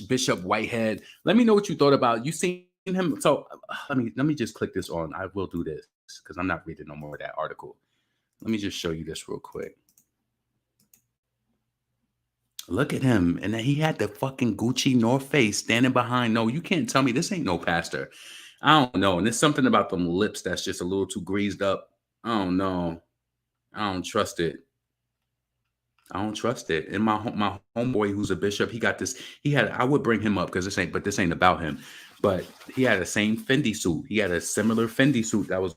Bishop Whitehead. Let me know what you thought about. You seen him? So let me just click this on. I will do this because I'm not reading no more of that article. Let me just show you this real quick. Look at him, and then he had the fucking Gucci North Face standing behind. No, you can't tell me this ain't no pastor. I don't know. And there's something about them lips that's just a little too greased up. I don't know. I don't trust it. I don't trust it. And my homeboy, who's a bishop, he got this. I would bring him up because this ain't about him. But he had the same Fendi suit. He had a similar Fendi suit that was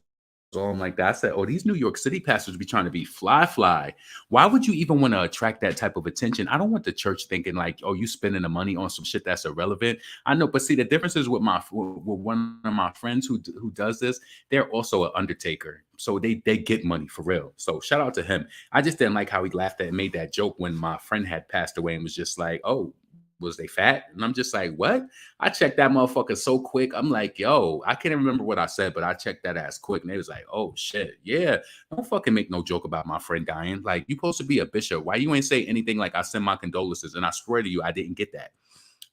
on like that. I said, oh, these New York City pastors be trying to be fly. Why would you even want to attract that type of attention? I don't want the church thinking like, oh, you spending the money on some shit that's irrelevant. I know, but see, the difference is with one of my friends who does this. They're also an undertaker, so they get money for real. So shout out to him. I just didn't like how he laughed at and made that joke when my friend had passed away and was just like, oh, was they fat? And I'm just like, what? I checked that motherfucker so quick. I'm like, yo, I can't remember what I said, but I checked that ass quick. And they was like, oh shit, yeah. Don't fucking make no joke about my friend dying. Like, you supposed to be a bishop. Why you ain't say anything like I send my condolences? And I swear to you, I didn't get that.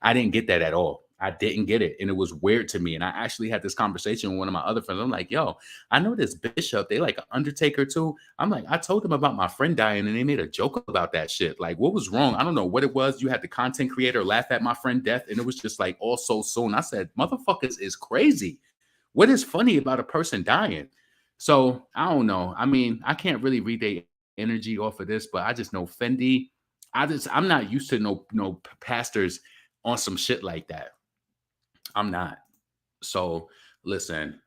I didn't get that at all. I didn't get it. And it was weird to me. And I actually had this conversation with one of my other friends. I'm like, yo, I know this bishop. They like an undertaker too. I'm like, I told them about my friend dying and they made a joke about that shit. Like, what was wrong? I don't know what it was. You had the content creator laugh at my friend death. And it was just like all so soon. I said, motherfuckers is crazy. What is funny about a person dying? So I don't know. I mean, I can't really read their energy off of this, but I just know Fendi. I'm not used to no pastors on some shit like that. I'm not. So listen,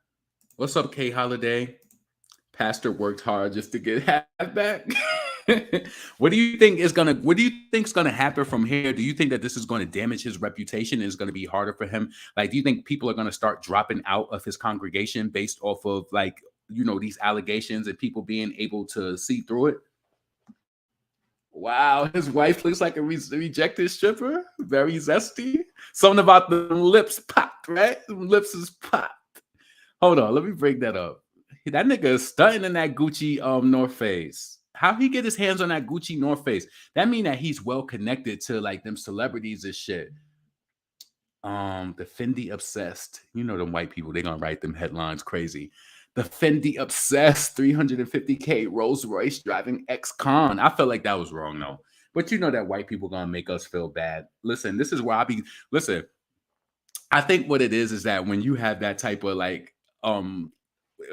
what's up, K Holiday? Pastor worked hard just to get half back. What do you think's gonna happen from here? Do you think that this is going to damage his reputation and it's going to be harder for him? Like, do you think people are going to start dropping out of his congregation based off of like, these allegations and people being able to see through it? Wow, his wife looks like a rejected stripper. Very zesty. Something about the lips popped, right? The lips is popped. Hold on, let me break that up. That nigga is stunting in that Gucci North Face. How he get his hands on that Gucci North Face? That mean that he's well connected to like them celebrities and shit. The Fendi obsessed. Them white people, they gonna write them headlines crazy. The Fendi obsessed 350K Rolls Royce driving ex-con. I felt like that was wrong though. But that white people gonna make us feel bad. Listen, this is why I think what it is that when you have that type of like when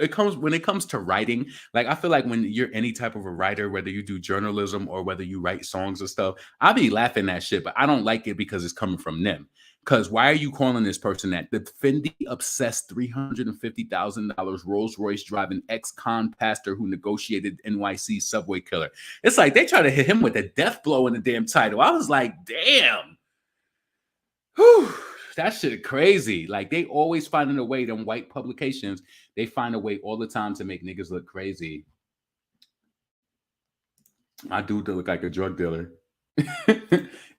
it comes to writing, like I feel like when you're any type of a writer, whether you do journalism or whether you write songs or stuff, I'll be laughing at shit, but I don't like it because it's coming from them. Because why are you calling this person that? The Fendi obsessed $350,000 Rolls Royce driving ex-con pastor who negotiated NYC subway killer. It's like they try to hit him with a death blow in the damn title. I was like, damn. Whew, that shit crazy. Like they always finding a way, them white publications, they find a way all the time to make niggas look crazy. My dude look like a drug dealer.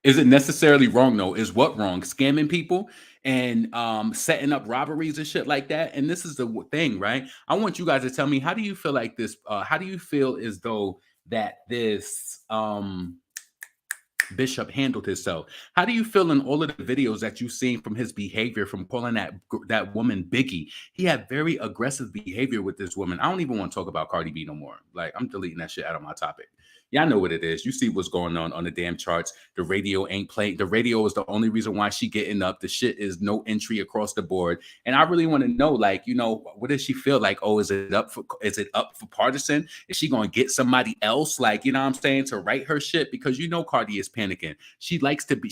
Is it necessarily wrong though? Is what wrong? Scamming people and setting up robberies and shit like that. And this is the thing, right? I want you guys to tell me, how do you feel like this? How do you feel as though that this bishop handled himself? How do you feel in all of the videos that you've seen from his behavior, from calling that woman Biggie? He had very aggressive behavior with this woman. I don't even want to talk about Cardi B no more. Like, I'm deleting that shit out of my topic. Y'all know what it is. You see what's going on the damn charts. The radio ain't playing. The radio is the only reason why she getting up. The shit is no entry across the board. And I really want to know, like, what does she feel like? Oh, is it up for partisan? Is she going to get somebody else, like, what I'm saying, to write her shit? Because Cardi is panicking. She likes to be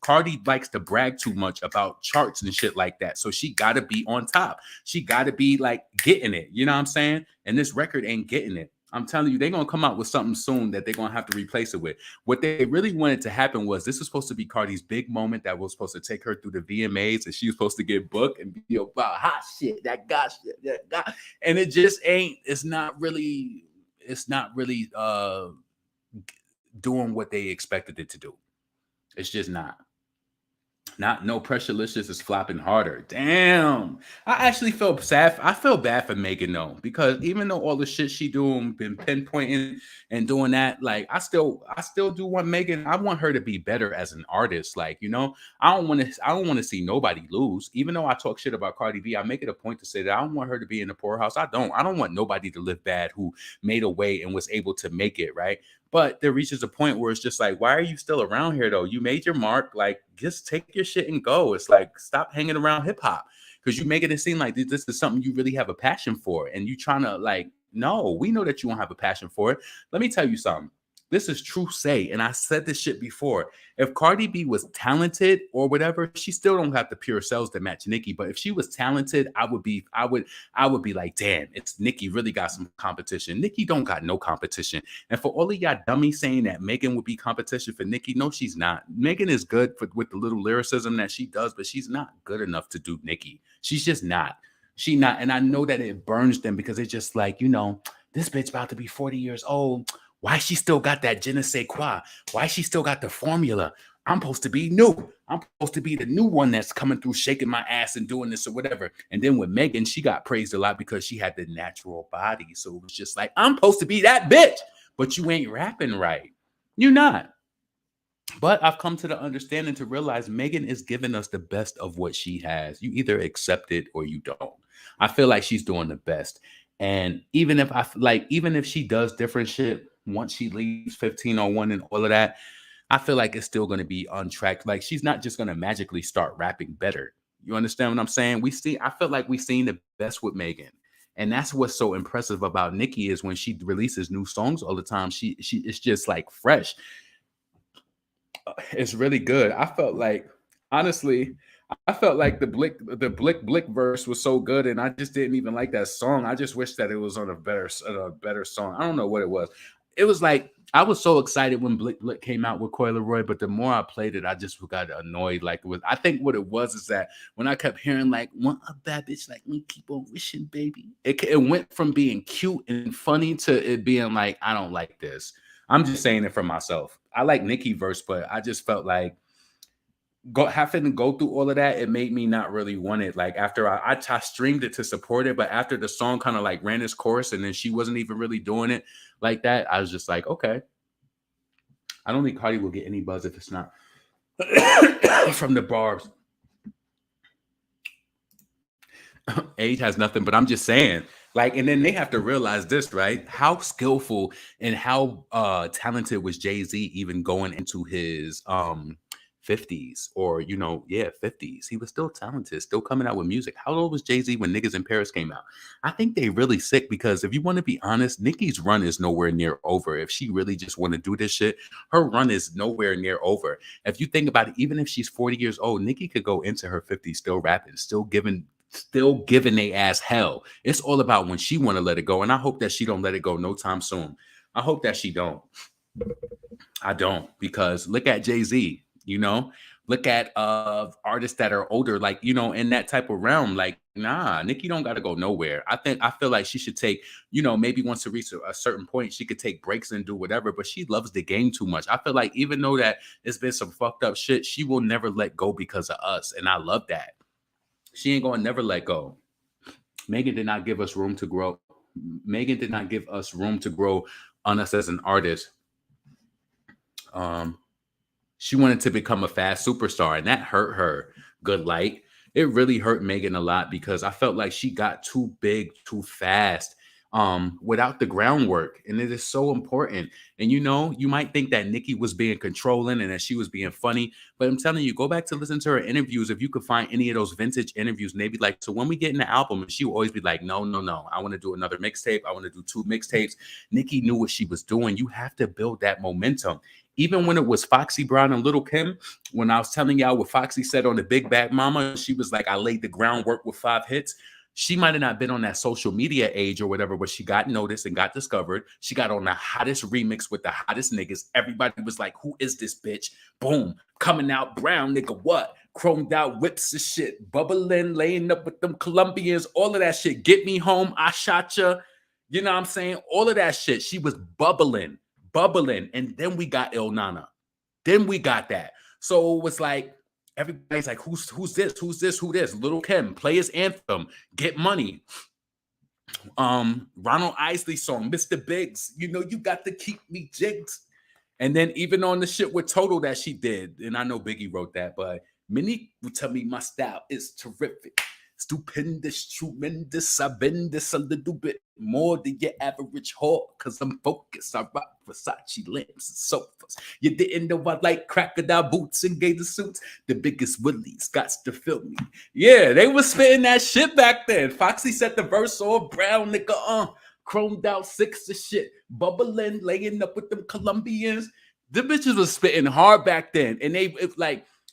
Cardi likes to brag too much about charts and shit like that. So she got to be on top. She got to be like getting it. You know what I'm saying? And this record ain't getting it. I'm telling you, they're going to come out with something soon that they're going to have to replace it with. What they really wanted to happen was this was supposed to be Cardi's big moment that was supposed to take her through the VMAs, and she was supposed to get booked and be about hot shit, that God shit, that God. And it just ain't, it's not really doing what they expected it to do. It's just not. Not No Pressurelicious is flopping harder. Damn. I actually feel sad. I feel bad for Megan though, because even though all the shit she doing, been pinpointing and doing that, like I still do want Megan. I want her to be better as an artist. Like, you know, I don't want to see nobody lose. Even though I talk shit about Cardi B, I make it a point to say that I don't want her to be in the poorhouse. I don't want nobody to live bad who made a way and was able to make it, right? But there reaches a point where it's just like, why are you still around here though? You made your mark. Like, just take your shit and go. It's like, stop hanging around hip hop, because you make it seem like this is something you really have a passion for, and you trying to like, no, we know that you don't have a passion for it. Let me tell you something. This is true say, and I said this shit before. If Cardi B was talented or whatever, she still don't have the pure cells that match Nicki. But if she was talented, I would be like, damn, it's Nicki really got some competition. Nicki don't got no competition. And for all of y'all dummies saying that Megan would be competition for Nicki, no, she's not. Megan is good with the little lyricism that she does, but she's not good enough to do Nicki. She's just not. She not. And I know that it burns them because it's just like, you know, this bitch about to be 40 years old. Why she still got that je ne sais quoi? Why she still got the formula? I'm supposed to be new. I'm supposed to be the new one that's coming through, shaking my ass and doing this or whatever. And then with Megan, she got praised a lot because she had the natural body. So it was just like, I'm supposed to be that bitch, but you ain't rapping right. You're not. But I've come to the understanding to realize Megan is giving us the best of what she has. You either accept it or you don't. I feel like she's doing the best. And even if she does different shit, once she leaves 1501 and all of that, I feel like it's still going to be on track. Like, she's not just going to magically start rapping better. You understand what I'm saying? I feel like we've seen the best with Megan. And that's what's so impressive about Nicki is when she releases new songs all the time, she it's just like fresh. It's really good. Honestly, I felt like the Blick verse was so good, and I just didn't even like that song. I just wish that it was on a better song. I don't know what it was. It was like I was so excited when Blick came out with Coi Leroy, but the more I played it, I just got annoyed. Like, it was. I think what it was is that when I kept hearing like "Want a bad bitch like me, keep on wishing, baby," it went from being cute and funny to it being like, I don't like this. I'm just saying it for myself. I like Nicki verse, but I just felt like having to go through all of that, it made me not really want it. Like, after I streamed it to support it, but after the song kind of like ran its course and then she wasn't even really doing it like that, I was just like, okay. I don't think Cardi will get any buzz if it's not from the barbs. Age has nothing, but I'm just saying, like, and then they have to realize this, right? How skillful and how talented was Jay-Z even going into his 50s or, 50s. He was still talented, still coming out with music. How old was Jay-Z when Niggas in Paris came out? I think they really sick, because if you want to be honest, Nicki's run is nowhere near over. If she really just want to do this shit, her run is nowhere near over. If you think about it, even if she's 40 years old, Nicki could go into her 50s still rapping, still giving they ass hell. It's all about when she want to let it go, and I hope that she don't let it go no time soon. I hope that she don't. I don't, because look at Jay-Z. Look at artists that are older, like, in that type of realm. Like, nah, Nicki don't got to go nowhere. I feel like she should take, maybe once to reach a certain point, she could take breaks and do whatever, but she loves the game too much. I feel like even though that it's been some fucked up shit, she will never let go because of us. And I love that. She ain't going to never let go. Megan did not give us room to grow. Megan did not give us room to grow on us as an artist. She wanted to become a fast superstar, and that hurt her. Good light. It really hurt Megan a lot, because I felt like she got too big too fast without the groundwork. And it is so important. And you might think that Nicki was being controlling and that she was being funny, but I'm telling you, go back to listen to her interviews. If you could find any of those vintage interviews, maybe like, so when we get in the album, she will always be like, no, I want to do another mixtape. I want to do 2 mixtapes. Nicki knew what she was doing. You have to build that momentum. Even when it was Foxy Brown and Little Kim, when I was telling y'all what Foxy said on the Big Bad Mama, she was like, I laid the groundwork with 5 hits. She might have not been on that social media age or whatever, but she got noticed and got discovered. She got on the hottest remix with the hottest niggas. Everybody was like, who is this bitch? Boom. Coming out brown, nigga, what? Chromed out whips and shit. Bubbling, laying up with them Colombians. All of that shit. Get me home. I shot ya. You know what I'm saying? All of that shit. She was bubbling. And then we got Il Nana. Then we got that. So it was like, everybody's like, who's this? Who's this? Who this? Little Kim, play his anthem, Get Money. Ronald Isley song, Mr. Biggs, you know, you got to keep me jigs. And then even on the shit with Total that she did, and I know Biggie wrote that, but Minnie would tell me my style is terrific. Stupendous, tremendous. I've been this a little bit more than your average whore, cause I'm focused. I rock Versace lamps and sofas. You didn't know I like crocodile boots and gator suits. The biggest willies got to feel me. Yeah, they was spitting that shit back then. Foxy set the verse all brown, nigga, chromed out 6 of shit, bubbling, laying up with them Colombians. The bitches was spitting hard back then, and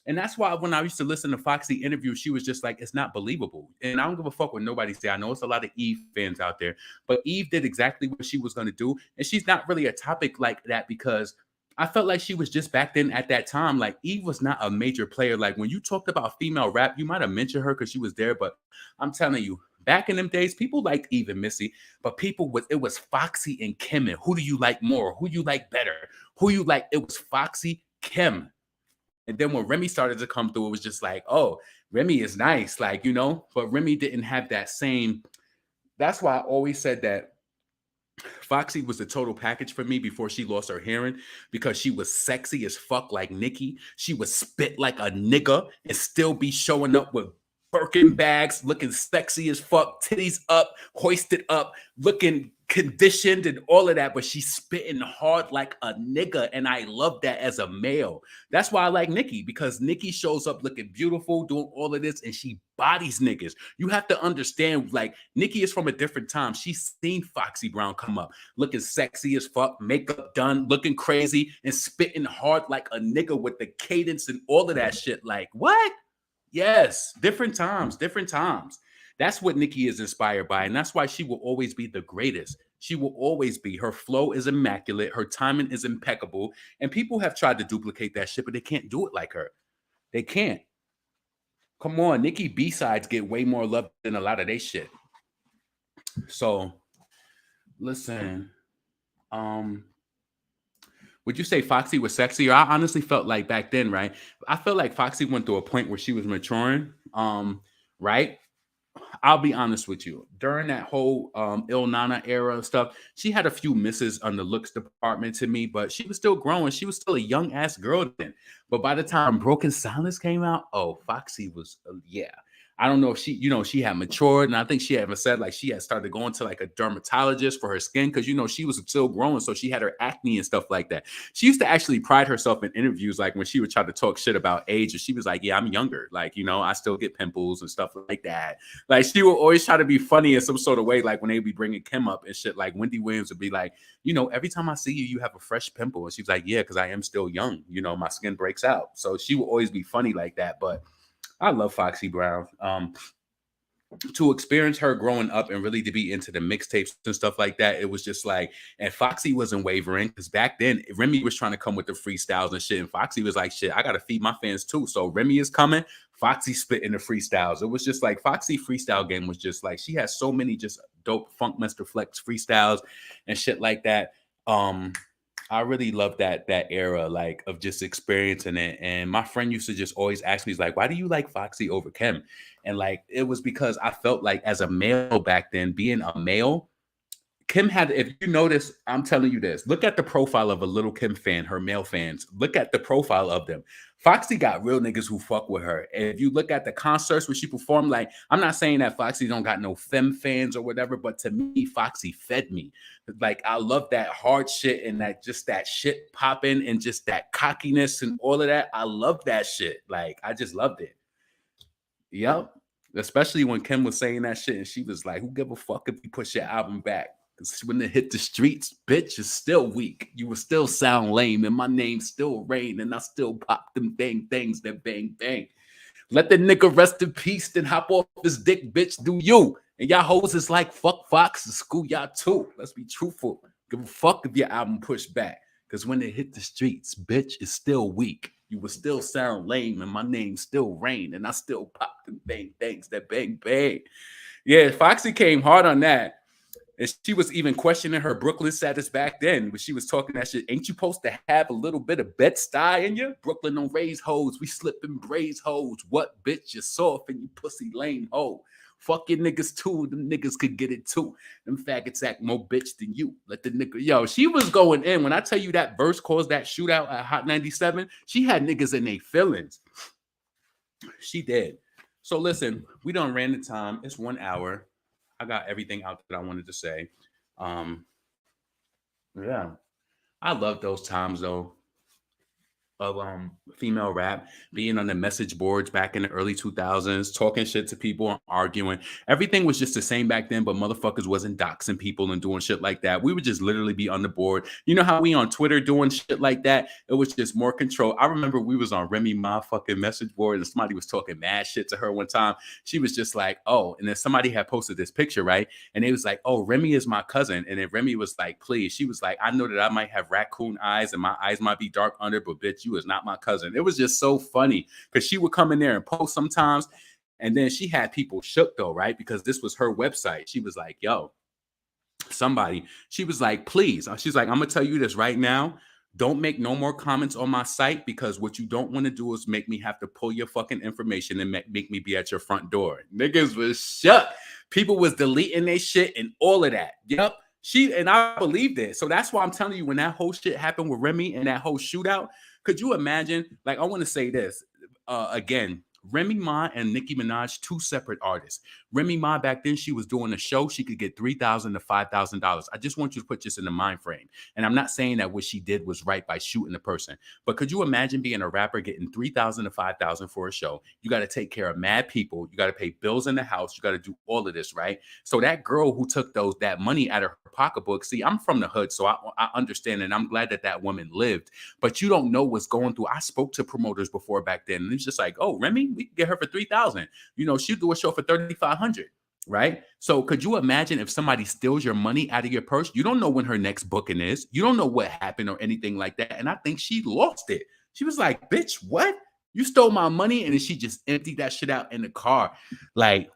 and that's why when I used to listen to Foxy interviews, she was just like, it's not believable. And I don't give a fuck what nobody say. I know it's a lot of Eve fans out there, but Eve did exactly what she was going to do. And she's not really a topic like that because I felt like she was just back then at that time. Like Eve was not a major player. Like when you talked about female rap, you might have mentioned her because she was there. But I'm telling you, back in them days, people liked Eve and Missy, but it was Foxy and Kim. And who do you like more? Who you like better? Who you like? It was Foxy, Kim. And then when Remy started to come through, it was just like, oh, Remy is nice, like, you know, but Remy didn't have that same. That's why I always said that Foxy was the total package for me before she lost her hearing, because she was sexy as fuck like Nicki. She would spit like a nigga and still be showing up with Birkin bags, looking sexy as fuck, titties up, hoisted up, looking conditioned and all of that, but she's spitting hard like a nigga, and I love that as a male. That's why I like Nicki, because Nicki shows up looking beautiful, doing all of this, and she bodies niggas. You have to understand, like, Nicki is from a different time. She's seen Foxy Brown come up, looking sexy as fuck, makeup done, looking crazy, and spitting hard like a nigga with the cadence and all of that shit. Like, what? Yes, different times, different times. That's what Nicki is inspired by, and that's why she will always be the greatest. She will always be. Her flow is immaculate. Her timing is impeccable, and people have tried to duplicate that shit, but they can't do it like her. They can't. Come on, Nicki B-sides get way more love than a lot of they shit. So, listen, would you say Foxy was sexier? I honestly felt like back then, right? I felt like Foxy went through a point where she was maturing, right? I'll be honest with you. During that whole Il Nana era and stuff, she had a few misses on the looks department to me, but she was still growing. She was still a young ass girl then. But by the time Broken Silence came out, oh, Foxy was, yeah. I don't know if she, you know, she had matured, and I think she had said like she had started going to like a dermatologist for her skin because, you know, she was still growing, so she had her acne and stuff like that. She used to actually pride herself in interviews, like when she would try to talk shit about age, and she was like, "Yeah, I'm younger, like, you know, I still get pimples and stuff like that." Like she would always try to be funny in some sort of way, like when they would be bringing Kim up and shit. Like Wendy Williams would be like, "You know, every time I see you, you have a fresh pimple," and she's like, "Yeah, because I am still young. You know, my skin breaks out." So she would always be funny like that, but. I love Foxy Brown. To experience her growing up and really to be into the mixtapes and stuff like that, it was just like, and Foxy wasn't wavering because back then Remy was trying to come with the freestyles and shit, and Foxy was like, shit, I gotta feed my fans too. So Remy is coming, Foxy spitting the freestyles. It was just like Foxy freestyle game was just like, she has so many just dope Funkmaster Flex freestyles and shit like that. I really love that era, like, of just experiencing it. And my friend used to just always ask me, he's like, why do you like Foxy over Kim? And like, it was because I felt like as a male back then, being a male, Kim had, if you notice, I'm telling you this, look at the profile of a Little Kim fan, her male fans. Look at the profile of them. Foxy got real niggas who fuck with her. And if you look at the concerts where she performed, like, I'm not saying that Foxy don't got no femme fans or whatever, but to me, Foxy fed me. Like, I love that hard shit and that just that shit popping and just that cockiness and all of that. I love that shit. Like, I just loved it. Yep. Especially when Kim was saying that shit and she was like, who give a fuck if you push your album back? Cause when it hit the streets, bitch, is still weak. You will still sound lame, and my name still Reign, and I still pop them bang things that bang bang. Let the nigga rest in peace, then hop off his dick, bitch. Do you? And y'all hoes is like fuck Fox and school y'all too. Let's be truthful. Give a fuck if your album pushed back. Cause when it hit the streets, bitch, is still weak. You will still sound lame, and my name still Reign, and I still pop them bang things that bang bang. Yeah, Foxy came hard on that. And she was even questioning her Brooklyn status back then when she was talking that shit. Ain't you supposed to have a little bit of Bed-Stuy in you? Brooklyn don't raise hoes. We slipping braids hoes. What, bitch? You soft and you pussy lame hoe. Fuck your niggas too. Them niggas could get it too. Them faggots act more bitch than you. Let the nigga... Yo, she was going in. When I tell you that verse caused that shootout at Hot 97, she had niggas in their feelings. She did. So listen, we done ran the time. It's 1 hour. I got everything out that I wanted to say. Yeah. I love those times though of female rap, being on the message boards back in the early 2000s, talking shit to people and arguing. Everything was just the same back then, but motherfuckers wasn't doxing people and doing shit like that. We would just literally be on the board. You know how we on Twitter doing shit like that? It was just more control. I remember we was on Remy Ma fucking message board and somebody was talking mad shit to her one time. She was just like, oh, and then somebody had posted this picture, right? And they was like, oh, Remy is my cousin. And then Remy was like, please. She was like, I know that I might have raccoon eyes and my eyes might be dark under, but bitch, you is not my cousin. It was just so funny because she would come in there and post sometimes, and then she had people shook though, right? Because this was her website. She was like, yo, somebody, she was like, please. She's like, I'm gonna tell you this right now. Don't make no more comments on my site because what you don't want to do is make me have to pull your fucking information and make me be at your front door. Niggas was shook. People was deleting their shit and all of that. Yep. I believed it. So that's why I'm telling you, when that whole shit happened with Remy and that whole shootout, could you imagine? Like, I want to say this again. Remy Ma and Nicki Minaj, two separate artists. Remy Ma, back then, she was doing a show. She could get $3,000 to $5,000. I just want you to put this in the mind frame. And I'm not saying that what she did was right by shooting the person. But could you imagine being a rapper getting $3,000 to $5,000 for a show? You got to take care of mad people. You got to pay bills in the house. You got to do all of this, right? So that girl who took that money out of her pocketbook, see, I'm from the hood, so I understand, and I'm glad that that woman lived. But you don't know what's going through. I spoke to promoters before back then, and it's just like, oh, Remy, we can get her for $3,000. You know, she'll do a show for $3,500, right? So could you imagine if somebody steals your money out of your purse? You don't know when her next booking is. You don't know what happened or anything like that. And I think she lost it. She was like, bitch, what? You stole my money? And then she just emptied that shit out in the car. Like,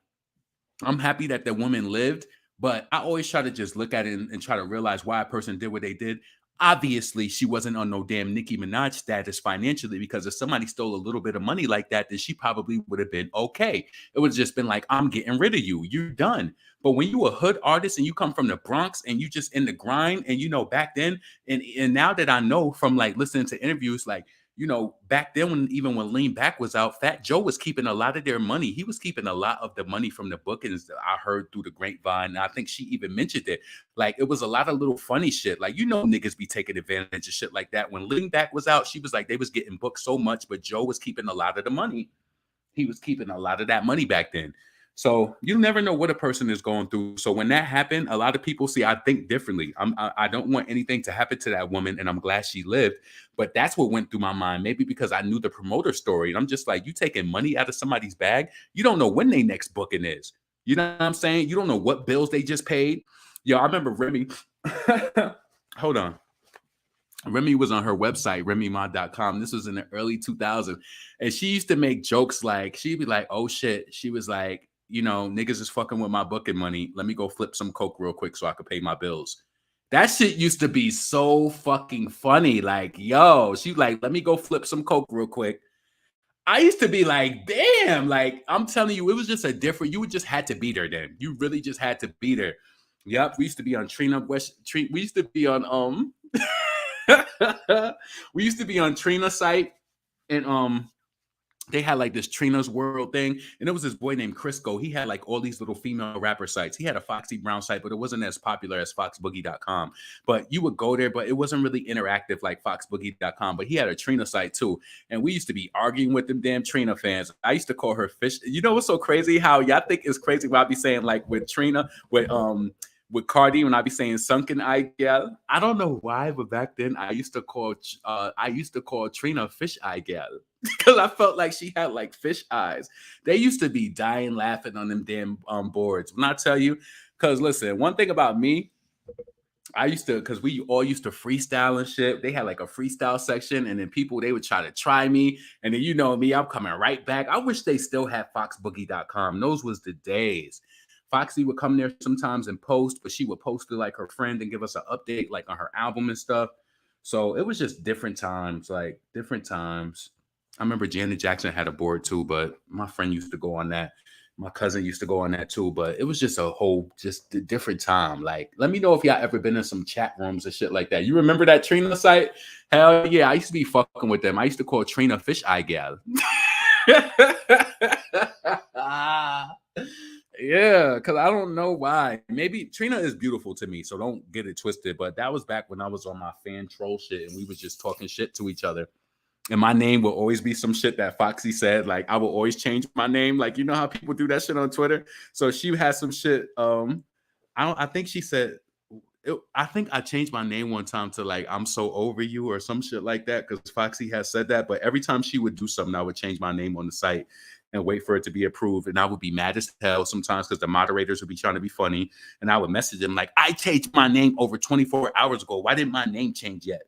I'm happy that the woman lived, but I always try to just look at it and try to realize why a person did what they did. Obviously, she wasn't on no damn Nicki Minaj status financially, because if somebody stole a little bit of money like that, then she probably would have been okay. It would have just been like, I'm getting rid of you. You're done. But when you a hood artist and you come from the Bronx and you just in the grind, and you know, back then, and now that I know from like listening to interviews, like, you know, back then, when Lean Back was out, Fat Joe was keeping a lot of their money. He was keeping a lot of the money from the bookings that I heard through the grapevine. And I think she even mentioned it. Like, it was a lot of little funny shit. Like, you know, niggas be taking advantage of shit like that. When Lean Back was out, she was like, they was getting booked so much, but Joe was keeping a lot of the money. He was keeping a lot of that money back then. So you never know what a person is going through. So when that happened, a lot of people see, I think differently. I don't want anything to happen to that woman, and I'm glad she lived. But that's what went through my mind. Maybe because I knew the promoter story, and I'm just like, you taking money out of somebody's bag. You don't know when their next booking is. You know what I'm saying? You don't know what bills they just paid. Yo, I remember Remy. Hold on. Remy was on her website, RemyMa.com. This was in the early 2000s. And she used to make jokes like, she'd be like, oh shit. She was like, you know, niggas is fucking with my booking money. Let me go flip some coke real quick so I could pay my bills. That shit used to be so fucking funny. Like, yo, she like, let me go flip some coke real quick. I used to be like, damn, like, I'm telling you, it was just a different, you just had to beat her then. You really just had to beat her. Yep, we used to be on we used to be on, we used to be on Trina's site, and they had like this Trina's World thing, and there was this boy named Crisco. He had like all these little female rapper sites. He had a Foxy Brown site, but it wasn't as popular as foxboogie.com. But you would go there, but it wasn't really interactive like foxboogie.com. But he had a Trina site too, and we used to be arguing with them damn Trina fans. I used to call her Fish. You know what's so crazy? How y'all think it's crazy? What I be saying like with Trina, with with Cardi when I be saying sunken eye gal. I don't know why, but back then I used to call Trina fish eye gal because I felt like she had like fish eyes. They used to be dying laughing on them damn boards. When I tell you, because listen, one thing about me, I used to, because we all used to freestyle and shit. They had like a freestyle section, and then people, they would try to try me. And then you know me, I'm coming right back. I wish they still had foxboogie.com. Those was the days. Foxy would come there sometimes and post, but she would post to like her friend and give us an update like on her album and stuff. So it was just different times, like different times. I remember Janet Jackson had a board too, but my friend used to go on that. My cousin used to go on that too, but it was just a whole, just a different time. Like, let me know if y'all ever been in some chat rooms and shit like that. You remember that Trina site? Hell yeah, I used to be fucking with them. I used to call Trina fish eye gal. Yeah, because I don't know why. Maybe Trina is beautiful to me, so don't get it twisted. But that was back when I was on my fan troll shit and we was just talking shit to each other. And my name will always be some shit that Foxy said. Like I will always change my name. Like you know how people do that shit on Twitter. So she has some shit. I think she said. I think I changed my name one time to like I'm so over you or some shit like that because Foxy has said that. But every time she would do something, I would change my name on the site and wait for it to be approved. And I would be mad as hell sometimes because the moderators would be trying to be funny. And I would message them like, I changed my name over 24 hours ago. Why didn't my name change yet?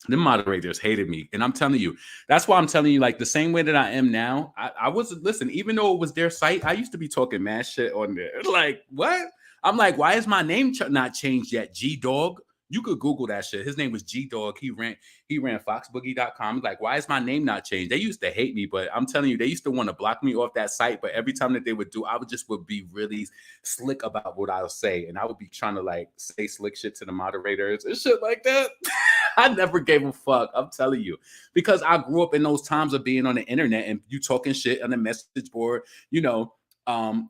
The moderators hated me. And I'm telling you, that's why I'm telling you, like the same way that I am now, I wasn't, listen, even though it was their site, I used to be talking mad shit on there. Like, what? I'm like, why is my name not changed yet? G Dog. You could Google that shit. His name was G Dog. He ran foxboogie.com. Like, why is my name not changed? They used to hate me, but I'm telling you, they used to want to block me off that site. But every time that they would do, I would be really slick about what I would say. And I would be trying to like say slick shit to the moderators and shit like that. I never gave a fuck. I'm telling you, because I grew up in those times of being on the internet and you talking shit on the message board, you know.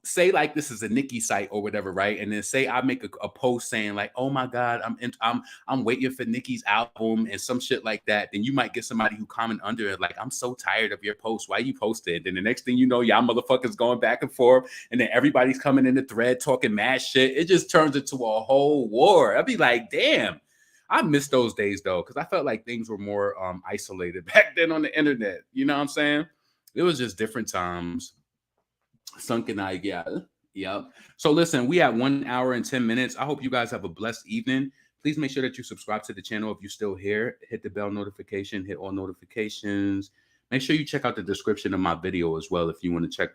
Say like this is a Nicki site or whatever, right? And then say I make a post saying like, "Oh my God, I'm waiting for Nicki's album" and some shit like that. Then you might get somebody who comment under it like, "I'm so tired of your post. Why you posted?" Then the next thing you know, y'all motherfuckers going back and forth, and then everybody's coming in the thread talking mad shit. It just turns into a whole war. I'd be like, damn. I miss those days though, because I felt like things were more isolated back then on the internet. You know what I'm saying? It was just different times. Sunken eye, yeah. Yep. So listen, we at 1 hour and 10 minutes. I hope you guys have a blessed evening. Please make sure that you subscribe to the channel if you're still here. Hit the bell notification, hit all notifications. Make sure you check out the description of my video as well if you want to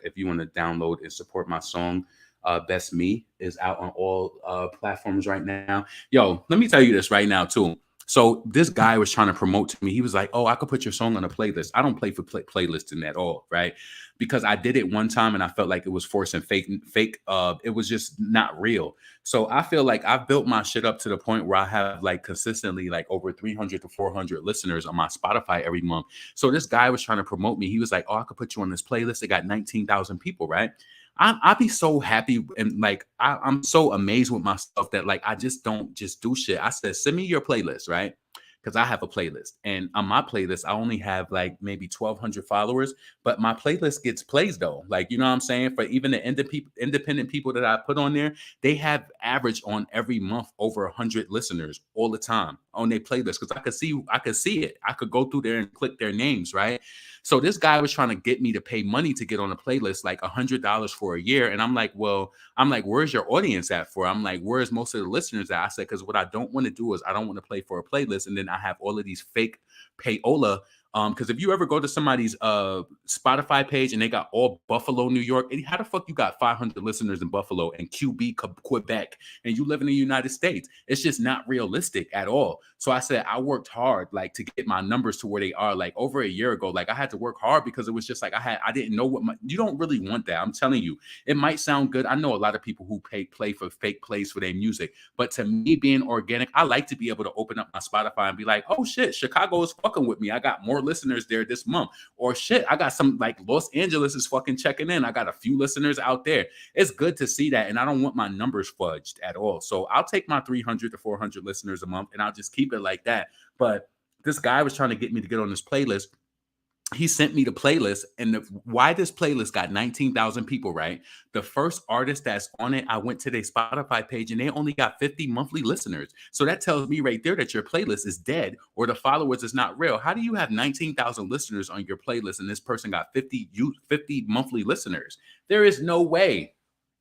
download and support my song. Best Me is out on all platforms right now. Yo, let me tell you this right now too. So this guy was trying to promote to me. He was like, "Oh, I could put your song on a playlist." I don't play for playlisting at all, right? Because I did it one time and I felt like it was forced and fake. It was just not real. So I feel like I've built my shit up to the point where I have like consistently like over 300 to 400 listeners on my Spotify every month. So this guy was trying to promote me. He was like, "Oh, I could put you on this playlist. It got 19,000 people, right?" I'd be so happy and like I'm so amazed with myself that like I just don't just do shit. I said, send me your playlist, right? Because I have a playlist, and on my playlist, I only have like maybe 1,200 followers, but my playlist gets plays though. Like you know what I'm saying? For even the independent people that I put on there, they have average on every month over 100 listeners all the time on their playlist because I could see it. I could go through there and click their names, right? So this guy was trying to get me to pay money to get on a playlist, like $100 for a year. And I'm like, where's your audience at for? I'm like, where's most of the listeners at? I said, because what I don't want to do is I don't want to play for a playlist. And then I have all of these fake payola. Because if you ever go to somebody's Spotify page and they got all Buffalo, New York, how the fuck you got 500 listeners in Buffalo and QB, Quebec, and you live in the United States? It's just not realistic at all. So I said, I worked hard like to get my numbers to where they are. Like over a year ago, like I had to work hard because it was just like I didn't know you don't really want that. I'm telling you, it might sound good. I know a lot of people who play for fake plays for their music, but to me being organic, I like to be able to open up my Spotify and be like, oh shit, Chicago is fucking with me. I got more listeners there this month. Or shit, I got some like Los Angeles is fucking checking in. I got a few listeners out there. It's good to see that. And I don't want my numbers fudged at all. So I'll take my 300 to 400 listeners a month and I'll just keep it like that. But this guy was trying to get me to get on this playlist. he sent me the playlist, and why this playlist got 19,000 people, right? The first artist that's on it, I went to their Spotify page and they only got 50 monthly listeners. So that tells me right there that your playlist is dead or the followers is not real. How do you have 19,000 listeners on your playlist and this person got 50 monthly listeners? There is no way.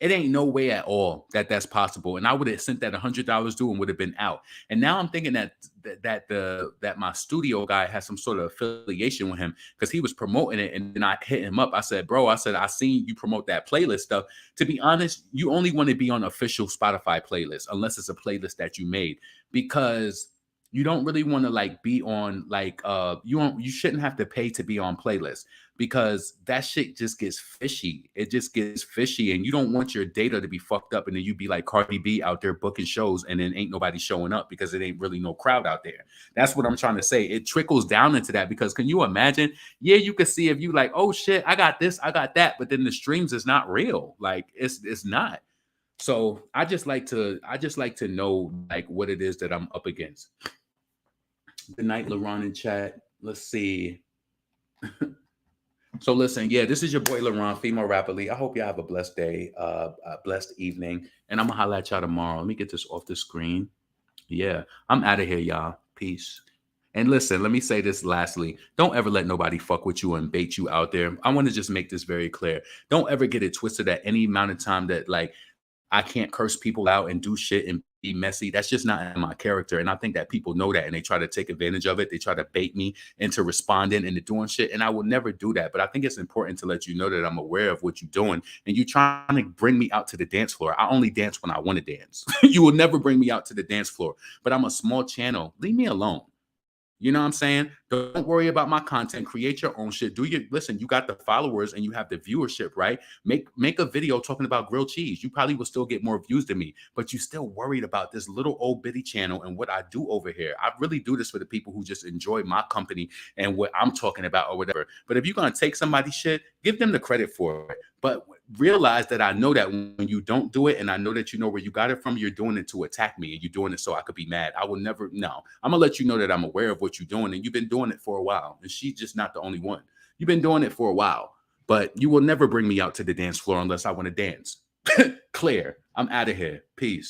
It ain't no way at all that that's possible. And I would have sent that $100 due and would have been out. And now I'm thinking that my studio guy has some sort of affiliation with him because he was promoting it. And then I hit him up. I said, bro, I seen you promote that playlist stuff. To be honest, you only want to be on official Spotify playlist unless it's a playlist that you made, because you don't really want to like be on like you shouldn't have to pay to be on playlists, because that shit just gets fishy. It just gets fishy, and you don't want your data to be fucked up and then you be like Cardi B out there booking shows and then ain't nobody showing up because it ain't really no crowd out there. That's what I'm trying to say. It trickles down into that, because can you imagine? Yeah, you could see if you like, oh shit, I got this, I got that, but then the streams is not real. Like it's not. So I just like to know like what it is that I'm up against. Good night, LaRon in chat. Let's see. So listen, yeah, this is your boy LaRon, female rapidly. I hope y'all have a blessed day, a blessed evening, and I'm gonna holla at y'all tomorrow. Let me get this off the screen. Yeah, I'm out of here, y'all. Peace. And listen, let me say this lastly. Don't ever let nobody fuck with you and bait you out there. I want to just make this very clear. Don't ever get it twisted at any amount of time that like I can't curse people out and do shit and be messy. That's just not in my character. And I think that people know that and they try to take advantage of it. They try to bait me into responding and doing shit. And I will never do that. But I think it's important to let you know that I'm aware of what you're doing. And you trying to bring me out to the dance floor. I only dance when I want to dance. You will never bring me out to the dance floor. But I'm a small channel. Leave me alone. You know what I'm saying? Don't worry about my content. Create your own shit. Listen, you got the followers and you have the viewership, right? Make a video talking about grilled cheese. You probably will still get more views than me, but you still worried about this little old bitty channel and what I do over here. I really do this for the people who just enjoy my company and what I'm talking about or whatever. But if you're going to take somebody's shit, give them the credit for it. But realize that I know that when you don't do it, and I know that you know where you got it from, you're doing it to attack me and you're doing it so I could be mad. I will never, no. I'm going to let you know that I'm aware of what you're doing, and you've been doing it for a while. And she's just not the only one. You've been doing it for a while, but you will never bring me out to the dance floor unless I want to dance. Clear. I'm out of here. Peace.